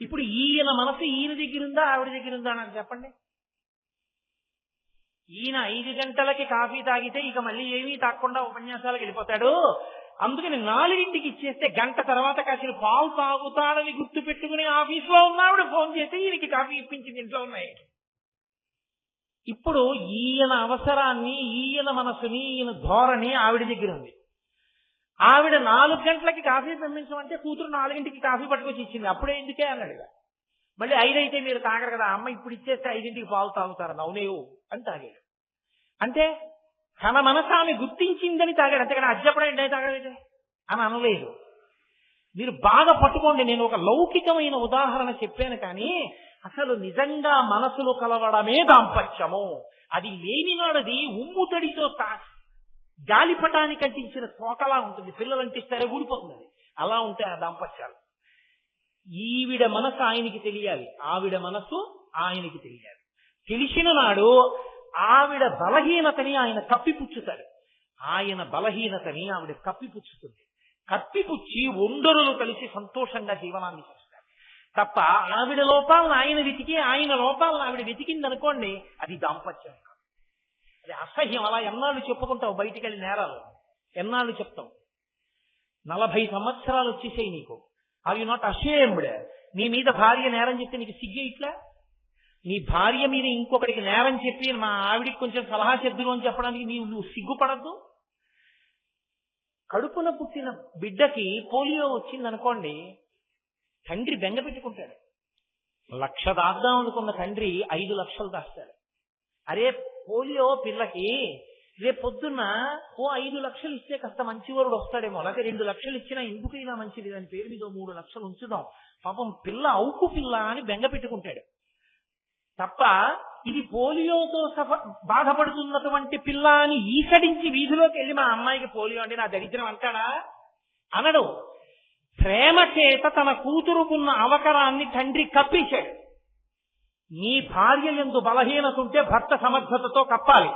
A: ఇప్పుడు ఈయన మనసు ఈయన దగ్గర ఉందా ఆవిడ దగ్గర ఉందా నాకు చెప్పండి. ఈయన 5 గంటలకి కాఫీ తాగితే ఇక మళ్ళీ ఏమీ తాగకుండా ఉపన్యాసాలకు వెళ్ళిపోతాడు. అందుకని 4ంటికి ఇచ్చేస్తే గంట తర్వాత కాసిన పాలు తాగుతాడని గుర్తు పెట్టుకుని ఆఫీస్లో ఉన్నావిడ ఫోన్ చేస్తే ఈయనకి కాఫీ ఇప్పించింది ఇంట్లో ఉన్నాయి. ఇప్పుడు ఈయన అవసరాన్ని, ఈయన మనసుని, ఈయన ధోరణి ఆవిడ దగ్గర ఉంది. ఆవిడ 4 గంటలకి కాఫీ పంపించమంటే కూతురు 4ంటికి కాఫీ పట్టుకొచ్చి ఇచ్చింది. అప్పుడే ఎందుకే అన్నాడు. మళ్ళీ 5 అయితే మీరు తాగరు కదా, అమ్మ ఇప్పుడు ఇచ్చేస్తే 5ంటికి పాలు తాగుతారని అవునేవు అని తాగాడు. అంటే తన మనసు ఆమె గుర్తించిందని తాగాడు, అంతేకాని అజ్జపడే తాగలేదు అని అనలేదు. మీరు బాగా పట్టుకోండి, నేను ఒక లౌకికమైన ఉదాహరణ చెప్పాను కానీ అసలు నిజంగా మనసులు కలవడమే దాంపత్యము. అది లేనినాడది ఉమ్ముతడితో గాలిపటానికి అంటించిన తోకలా ఉంటుంది, పిల్లలు అంటిస్తారే ఊడిపోతుంది. అలా ఉంటాయి ఆ దాంపత్యాలు. ఈవిడ మనసు ఆయనకి తెలియాలి, ఆవిడ మనసు ఆయనకి తెలియాలి. తెలిసిన నాడు ఆవిడ బలహీనతని ఆయన కప్పిపుచ్చుతాడు, ఆయన బలహీనతని ఆవిడ కప్పిపుచ్చుతుంది. కప్పిపుచ్చి ఒండరులు కలిసి సంతోషంగా జీవనాన్ని చేస్తారు తప్ప ఆవిడ లోపాలను ఆయన వెతికి ఆయన లోపాలను ఆవిడ వెతికిందనుకోండి అది దాంపత్యం కాదు, అది అసహ్యం. అలా ఎన్నాళ్ళు చెప్పుకుంటావు బయటికి వెళ్ళి నేరాలు, ఎన్నాళ్ళు చెప్తావు? 40 సంవత్సరాలు వచ్చేసాయి నీకు. Are you not ashamed? నీ మీద భార్య నేరం చెప్తే నీకు సిగ్గే ఇట్లా? నీ భార్య మీద ఇంకొకటికి నేరం చెప్పి మా ఆవిడికి కొంచెం సలహా చెద్దురు అని చెప్పడానికి నువ్వు సిగ్గుపడద్దు? కడుపున పుట్టిన బిడ్డకి పోలియో వచ్చిందనుకోండి, తండ్రి బెంగ పెట్టుకుంటాడు. 1,00,000 దాద్దాం అనుకున్న తండ్రి 5 లక్షలు దాస్తాడు. అరే పోలియో పిల్లకి రేపు పొద్దున్న 5 లక్షలు ఇస్తే కాస్త మంచివారుడు వస్తాడేమో, అలాగే 2 లక్షలు ఇచ్చినా ఎందుకైనా మంచిది, దాని పేరు మీద 3 లక్షలు ఉంచుదాం, పాపం పిల్ల అవుకు పిల్ల అని బెంగ పెట్టుకుంటాడు తప్ప ఇది పోలియోతో బాధపడుతున్నటువంటి పిల్ల అని ఈసడించి వీధిలోకి వెళ్ళి మా అమ్మాయికి పోలియో అంటే నా దరిద్రం అంటాడా? అనడు. ప్రేమ చేత తన కూతురుకున్న అవకరాన్ని తండ్రి కప్పేశాడు. నీ భార్య యందు బలహీనత ఉంటే భర్త సమర్థతతో కప్పాలి,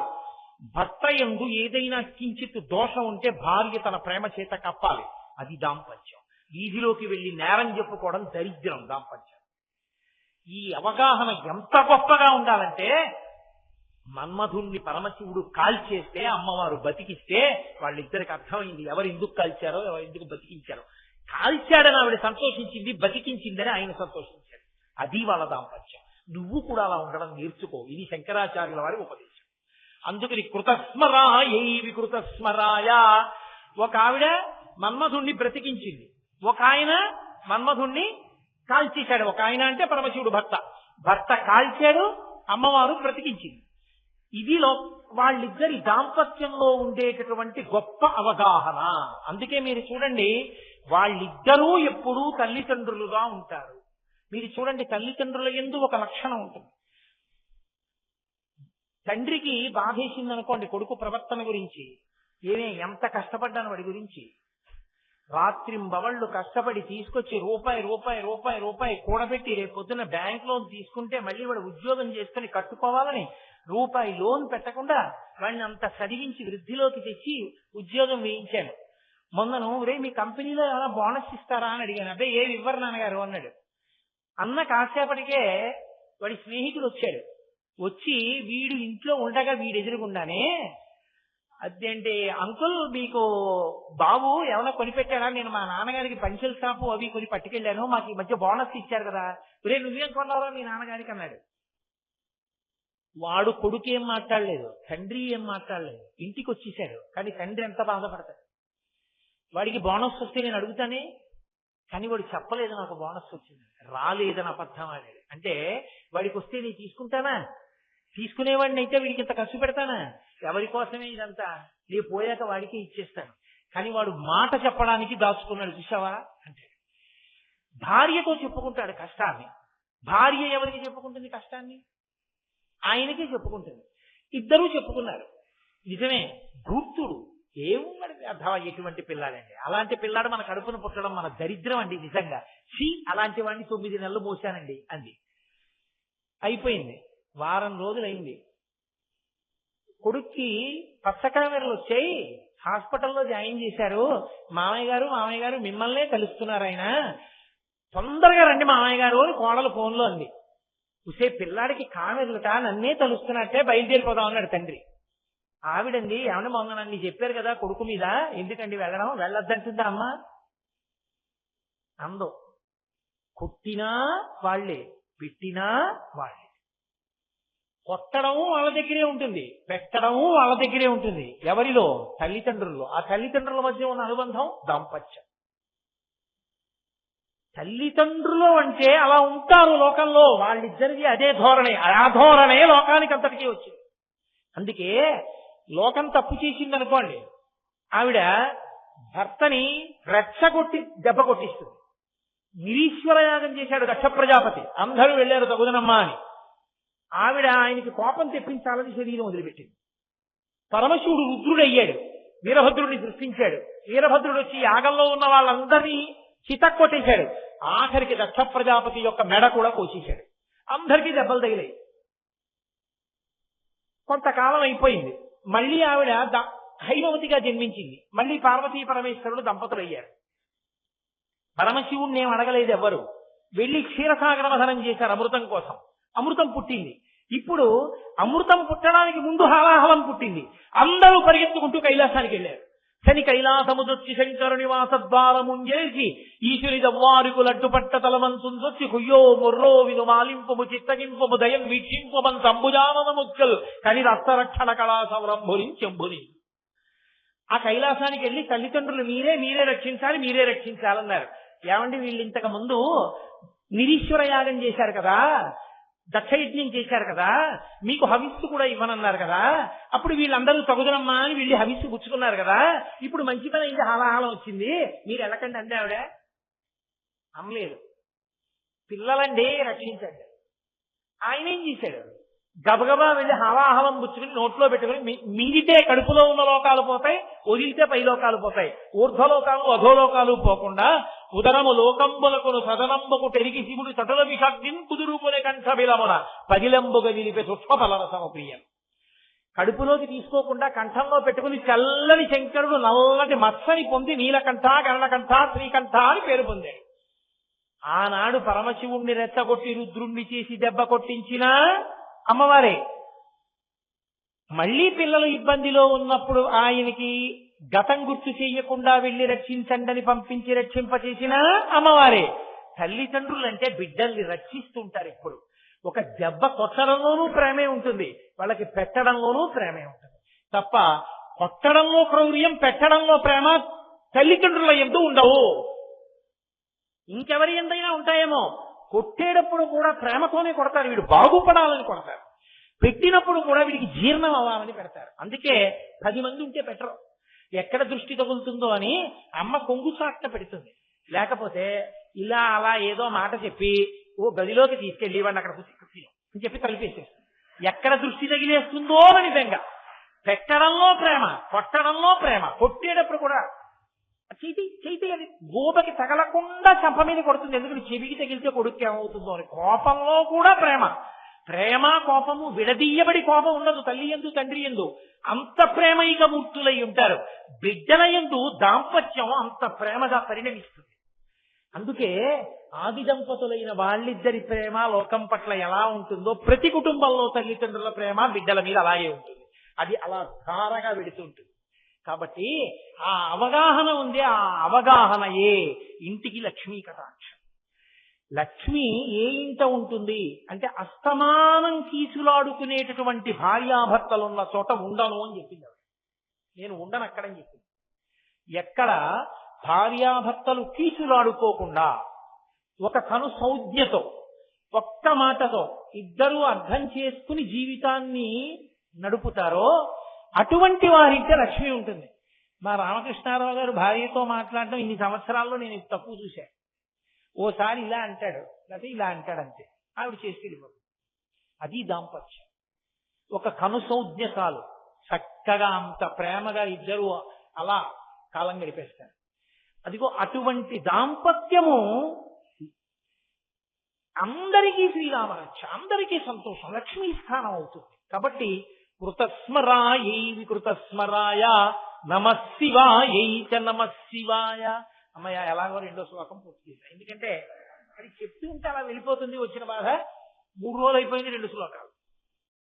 A: భర్త యందు ఏదైనా కించిత్ దోషం ఉంటే భార్య తన ప్రేమ చేత కప్పాలి. అది దాంపత్యం. వీధిలోకి వెళ్లి నేరం చెప్పుకోవడం దరిద్రం. దాంపత్యం ఈ అవగాహన ఎంత గొప్పగా ఉండాలంటే మన్మధుణ్ణి పరమశివుడు కాల్చేస్తే అమ్మవారు బతికిస్తే వాళ్ళిద్దరికి అర్థమైంది ఎవరు ఎందుకు కాల్చారో ఎవరు ఎందుకు బతికించారో. కాల్చాడని ఆవిడ సంతోషించింది, బతికించిందని ఆయన సంతోషించాడు. అది వాళ్ళ దాంపత్యం. నువ్వు కూడా అలా ఉండడం నేర్చుకో. ఇది శంకరాచార్యుల వారి ఉపదేశం. అందుకని కృతస్మరాయై వికృతస్మరాయ. ఒక ఆవిడ మన్మధుణ్ణి బ్రతికించింది, ఒక ఆయన మన్మధుణ్ణి కాల్చేశాడు. ఒక ఆయన అంటే పరమశివుడు భర్త కాల్చాడు, అమ్మవారు బ్రతికించింది. ఇది వాళ్ళిద్దరి దాంపత్యంలో ఉండేటటువంటి గొప్ప అవగాహన. అందుకే మీరు చూడండి, వాళ్ళిద్దరూ ఎప్పుడూ తల్లిదండ్రులుగా ఉంటారు. మీరు చూడండి, తల్లిదండ్రుల యందు ఒక లక్షణం ఉంటుంది. తండ్రికి బాధేసింది అనుకోండి కొడుకు ప్రవర్తన గురించి, ఎంత కష్టపడ్డాను వాడి గురించి, రాత్రింబవళ్ళు కష్టపడి తీసుకొచ్చి రూపాయి రూపాయి రూపాయి రూపాయి కూడబెట్టి రేపు పొద్దున్న బ్యాంక్ లోన్ తీసుకుంటే మళ్ళీ వాడు ఉద్యోగం చేసుకుని కట్టుకోవాలని రూపాయి లోన్ పెట్టకుండా వాడిని అంత చదివించి వృద్ధిలోకి తెచ్చి ఉద్యోగం వేయించాను. మొన్నను మీ కంపెనీలో ఏమైనా బోనస్ ఇస్తారా అని అడిగాను. అబ్బాయి ఏమి ఇవ్వరు నాన్నగారు అన్నాడు. అన్న కాసేపటికే వాడి స్నేహితుడు వచ్చాడు. వచ్చి వీడు ఇంట్లో ఉండగా వీడు ఎదురుగుండానే, అదేంటి అంకుల్ మీకు బాబు ఏమైనా కొనిపెట్టారా, నేను మా నాన్నగారికి పంచెల షాపు అవి కొని పట్టుకెళ్ళాను, మాకు ఈ మధ్య బోనస్ ఇచ్చారు కదా, నువ్వేం కొన్నారో మీ నాన్నగారికి అన్నాడు. వాడు కొడుకు ఏం మాట్లాడలేదు, తండ్రి ఏం మాట్లాడలేదు, ఇంటికి వచ్చేసాడు. కానీ తండ్రి ఎంత బాధపడతాడు. వాడికి బోనస్ వస్తే నేను అడుగుతానే, కానీ వాడు చెప్పలేదు నాకు బోనస్ వచ్చింది, రాలేదని అబద్ధం ఆడాడు. అంటే వాడికి వస్తే నేను తీసుకుంటానా, తీసుకునేవాడిని అయితే వీడికి ఇంత ఖర్చు పెడతానా, ఎవరి కోసమే ఇదంతా, నేను పోయాక వాడికి ఇచ్చేస్తాను. కానీ వాడు మాట చెప్పడానికి దాచుకున్నాడు. చూసావా అంటే భార్యతో చెప్పుకుంటాడు కష్టాన్ని. భార్య ఎవరికి చెప్పుకుంటుంది కష్టాన్ని? ఆయనకే చెప్పుకుంటుంది. ఇద్దరూ చెప్పుకున్నారు. నిజమే, ధూర్తుడు ఏమున్నాడు అర్థం ఎటువంటి పిల్లాడండి. అలాంటి పిల్లాడు మన కడుపున పుట్టడం మన దరిద్రం అండి నిజంగా. అలాంటి వాడిని 9 నెలలు మోసానండి అంది. అయిపోయింది, వారం రోజులైంది. కొడుక్కి పచ్చకామెరలు వచ్చాయి, హాస్పిటల్లో జాయిన్ చేశారు. మామయ్య గారు మిమ్మల్నే కలుస్తున్నారు, ఆయన తొందరగా రండి మామయ్య గారు అని కోడలు ఫోన్లో అంది. చూసే పిల్లాడికి కామెరలుట, నన్నే తలుస్తున్నట్టే, బయలుదేరిపోదాం అన్నాడు తండ్రి. ఆవిడండి, ఏమన్నా మొన్న నన్ను చెప్పారు కదా కొడుకు మీద, ఎందుకండి వెళ్ళడం, వెళ్ళొద్దంటుందా అమ్మ అందో. కొట్టినా వాళ్ళే, పెట్టినా వాళ్ళే. కొట్టడం వాళ్ళ దగ్గరే ఉంటుంది, పెట్టడం వాళ్ళ దగ్గరే ఉంటుంది. ఎవరిలో? తల్లిదండ్రుల్లో. ఆ తల్లిదండ్రుల మధ్య ఉన్న అనుబంధం దాంపత్యం. తల్లిదండ్రులు అంటే అలా ఉంటారు లోకంలో. వాళ్ళిద్దరికీ అదే ధోరణి, ఆ ధోరణే లోకానికి అంతటికీ వచ్చింది. అందుకే లోకం తప్పు చేసిందనుకోండి, ఆవిడ భర్తని రెచ్చగొట్టి దెబ్బ కొట్టిస్తుంది. నిరీశ్వర యాగం చేశాడు దక్ష ప్రజాపతి, అందరూ వెళ్ళారు తగుదనమ్మా అని. ఆవిడ ఆయనకి కోపం తెప్పించాలని శరీరం వదిలిపెట్టింది. పరమశివుడు రుద్రుడయ్యాడు, వీరభద్రుడిని సృష్టించాడు. వీరభద్రుడు వచ్చి యాగంలో ఉన్న వాళ్ళందరినీ చితక్కొట్టేశాడు. ఆఖరికి దక్ష ప్రజాపతి యొక్క మెడ కూడా కోసేశాడు. అందరికీ దెబ్బలు తగిలాయి. కొంతకాలం అయిపోయింది, మళ్ళీ ఆవిడ హైమవతిగా జన్మించింది. మళ్ళీ పార్వతీ పరమేశ్వరుడు దంపతులు అయ్యారు. పరమశివుణ్ణి ఏం అడగలేదు ఎవ్వరు. వెళ్లి క్షీరసాగర మథనం చేశారు అమృతం కోసం. అమృతం పుట్టింది. ఇప్పుడు అమృతం పుట్టడానికి ముందు హాలాహలం పుట్టింది. అందరూ పరిగెత్తుకుంటూ కైలాసానికి వెళ్ళారు. శని కైలాసముదొచ్చి శంకరుని వాసద్వారముంజేసి ఈశ్వరి దవ్వారుకు లడ్డుపట్ట తలవంతుందొచ్చి కుయ్యో మొర్రో విను మాలింపము చిత్తగింపము దయం వీక్షింపమన్ సంభుజానన ముక్కల్ కని రక్తరక్షణ కళా సంరంభురించెంబుని. ఆ కైలాసానికి వెళ్ళి తల్లిదండ్రులు మీరే రక్షించాలన్నారు. ఏమండి, వీళ్ళు ఇంతకు ముందు నిరీశ్వర యాగం చేశారు కదా, దక్షయజ్ఞం చేశారు కదా, మీకు హవిస్సు కూడా ఇవ్వనన్నారు కదా, అప్పుడు వీళ్ళందరూ తగుదనమ్మా అని వీళ్ళు హవిస్సు పుచ్చుకున్నారు కదా, ఇప్పుడు మంచి పని అయింది, హాలాహలం వచ్చింది, మీరు వెళ్ళకండి అంటే ఆవిడ అమ్మలేదు. పిల్లలండి రక్షించండి. ఆయన ఏం చేశాడు? గబగబా వెళ్ళి హవాహవం పుచ్చుకుని నోట్లో పెట్టుకుని, మింగితే కడుపులో ఉన్న లోకాలు పోతాయి, వదిలితే పై లోకాలు పోతాయి, ఊర్ధ్వలోకాలు అధోలోకాలు పోకుండా ఉదరము లోకంబులకును సదనంబకు పెరిగి శివుడు చటుల విషాగ్నిన్ కుదురుకునే కంఠబిలమున పదిలంబుగా నిలిపే సూక్ష్మ ఫలరసమ ప్రియం. కడుపులోకి తీసుకోకుండా కంఠంలో పెట్టుకుని చల్లని శంకరుడు నల్లటి మత్సని పొంది నీలకంఠ, గరుడకంఠ, శ్రీకంఠ అని పేరు పొందాడు. ఆనాడు పరమశివుణ్ణి రెచ్చగొట్టి రుద్రుణ్ణి చేసి దెబ్బ కొట్టించిన అమ్మవారే. మళ్ళీ పిల్లలు ఇబ్బందిలో ఉన్నప్పుడు ఆయనకి గతం గుర్తు చేయకుండా వెళ్ళి రక్షించండి అని పంపించి రక్షింపచేసిన అమ్మవారే. తల్లిదండ్రులు అంటే బిడ్డల్ని రక్షిస్తుంటారు. ఎప్పుడు ఒక దెబ్బ కొట్టడంలోనూ ప్రేమే ఉంటుంది, వాళ్ళకి పెట్టడంలోనూ ప్రేమే ఉంటుంది తప్ప కొట్టడంలో క్రౌర్యం, పెట్టడంలో ప్రేమ తల్లిదండ్రుల యందు ఉండవు. ఇంకెవరి ఎందైనా ఉంటాయేమో. కొట్టేటప్పుడు కూడా ప్రేమతోనే కొడతారు, వీడు బాగుపడాలని కొడతారు. పెట్టినప్పుడు కూడా వీడికి జీర్ణం అవ్వాలని పెడతారు. అందుకే 10 మంది ఉంటే పెట్టరు, ఎక్కడ దృష్టి తగులుతుందో అని అమ్మ కొంగు చాట్న పెడుతుంది. లేకపోతే ఇలా అలా ఏదో మాట చెప్పి ఓ గదిలోకి తీసుకెళ్ళి వాడిని అక్కడ కూర్చి అని చెప్పి తలిపేసేస్తుంది. ఎక్కడ దృష్టి తగిలేస్తుందో అని బెంగ. పెట్టడంలో ప్రేమ, కొట్టడంలో ప్రేమ. కొట్టేటప్పుడు కూడా చేతి అని గోపకి తగలకుండా చంప మీద కొడుతుంది, ఎందుకంటే చెవికి తగిలితే కొడుకు ఏమవుతుందో అని. కోపంలో కూడా ప్రేమ. ప్రేమ కోపము విడదీయబడి కోపం ఉండదు తల్లి యందు తండ్రి యందు. అంత ప్రేమైక మూర్తులై ఉంటారు. బిడ్డల యందు దాంపత్యం అంత ప్రేమగా పరిణమిస్తుంది. అందుకే ఆది దంపతులైన వాళ్ళిద్దరి ప్రేమ లోకం పట్ల ఎలా ఉంటుందో ప్రతి కుటుంబంలో తల్లిదండ్రుల ప్రేమ బిడ్డల మీద అలాగే ఉంటుంది. అది అలా ధారగా వెడుతుంటుంది. కాబట్టి ఆ అవగాహన ఉంది. ఆ అవగాహనయే ఇంటికి లక్ష్మీ కటాక్షం. లక్ష్మి ఏ ఇంట ఉంటుంది అంటే అస్తమానం కీసులాడుకునేటటువంటి భార్యాభర్తలున్న చోట ఉండను అని చెప్పింది. నేను ఉండను అక్కడని చెప్పింది. ఎక్కడ భార్యాభర్తలు కీసులాడుకోకుండా ఒక కను సౌజ్ఞతో ఒక్క మాటతో ఇద్దరూ అర్థం చేసుకుని జీవితాన్ని నడుపుతారో అటువంటి వారింటే లక్ష్మి ఉంటుంది. మా రామకృష్ణారావు గారు భార్యతో మాట్లాడడం ఇన్ని సంవత్సరాల్లో నేను తక్కువ చూశాను. ఓసారి ఇలా అంటాడు, లేకపోతే ఇలా అంటాడు, అంతే. ఆవిడ చేసి వెళ్ళిపోతుంది. అది దాంపత్యం. ఒక కనుసౌజ్ఞ చాలు, చక్కగా అంత ప్రేమగా ఇద్దరు అలా కాలం గడిపేస్తారు. అదిగో అటువంటి దాంపత్యము అందరికీ శ్రీరామరక్ష, అందరికీ సంతోషం, లక్ష్మీ స్థానం అవుతుంది. కాబట్టి కృతస్మరాయై వికృతస్మరాయ నమశివాయై చ నమశివాయ. అమ్మయ్య ఎలాగో 2వ శ్లోకం పూర్తి చేశాను. ఎందుకంటే అది చెప్తూ ఉంటే అలా వెళ్ళిపోతుంది. వచ్చిన బాధ 3 రోజులు అయిపోయింది, 2 శ్లోకాలు.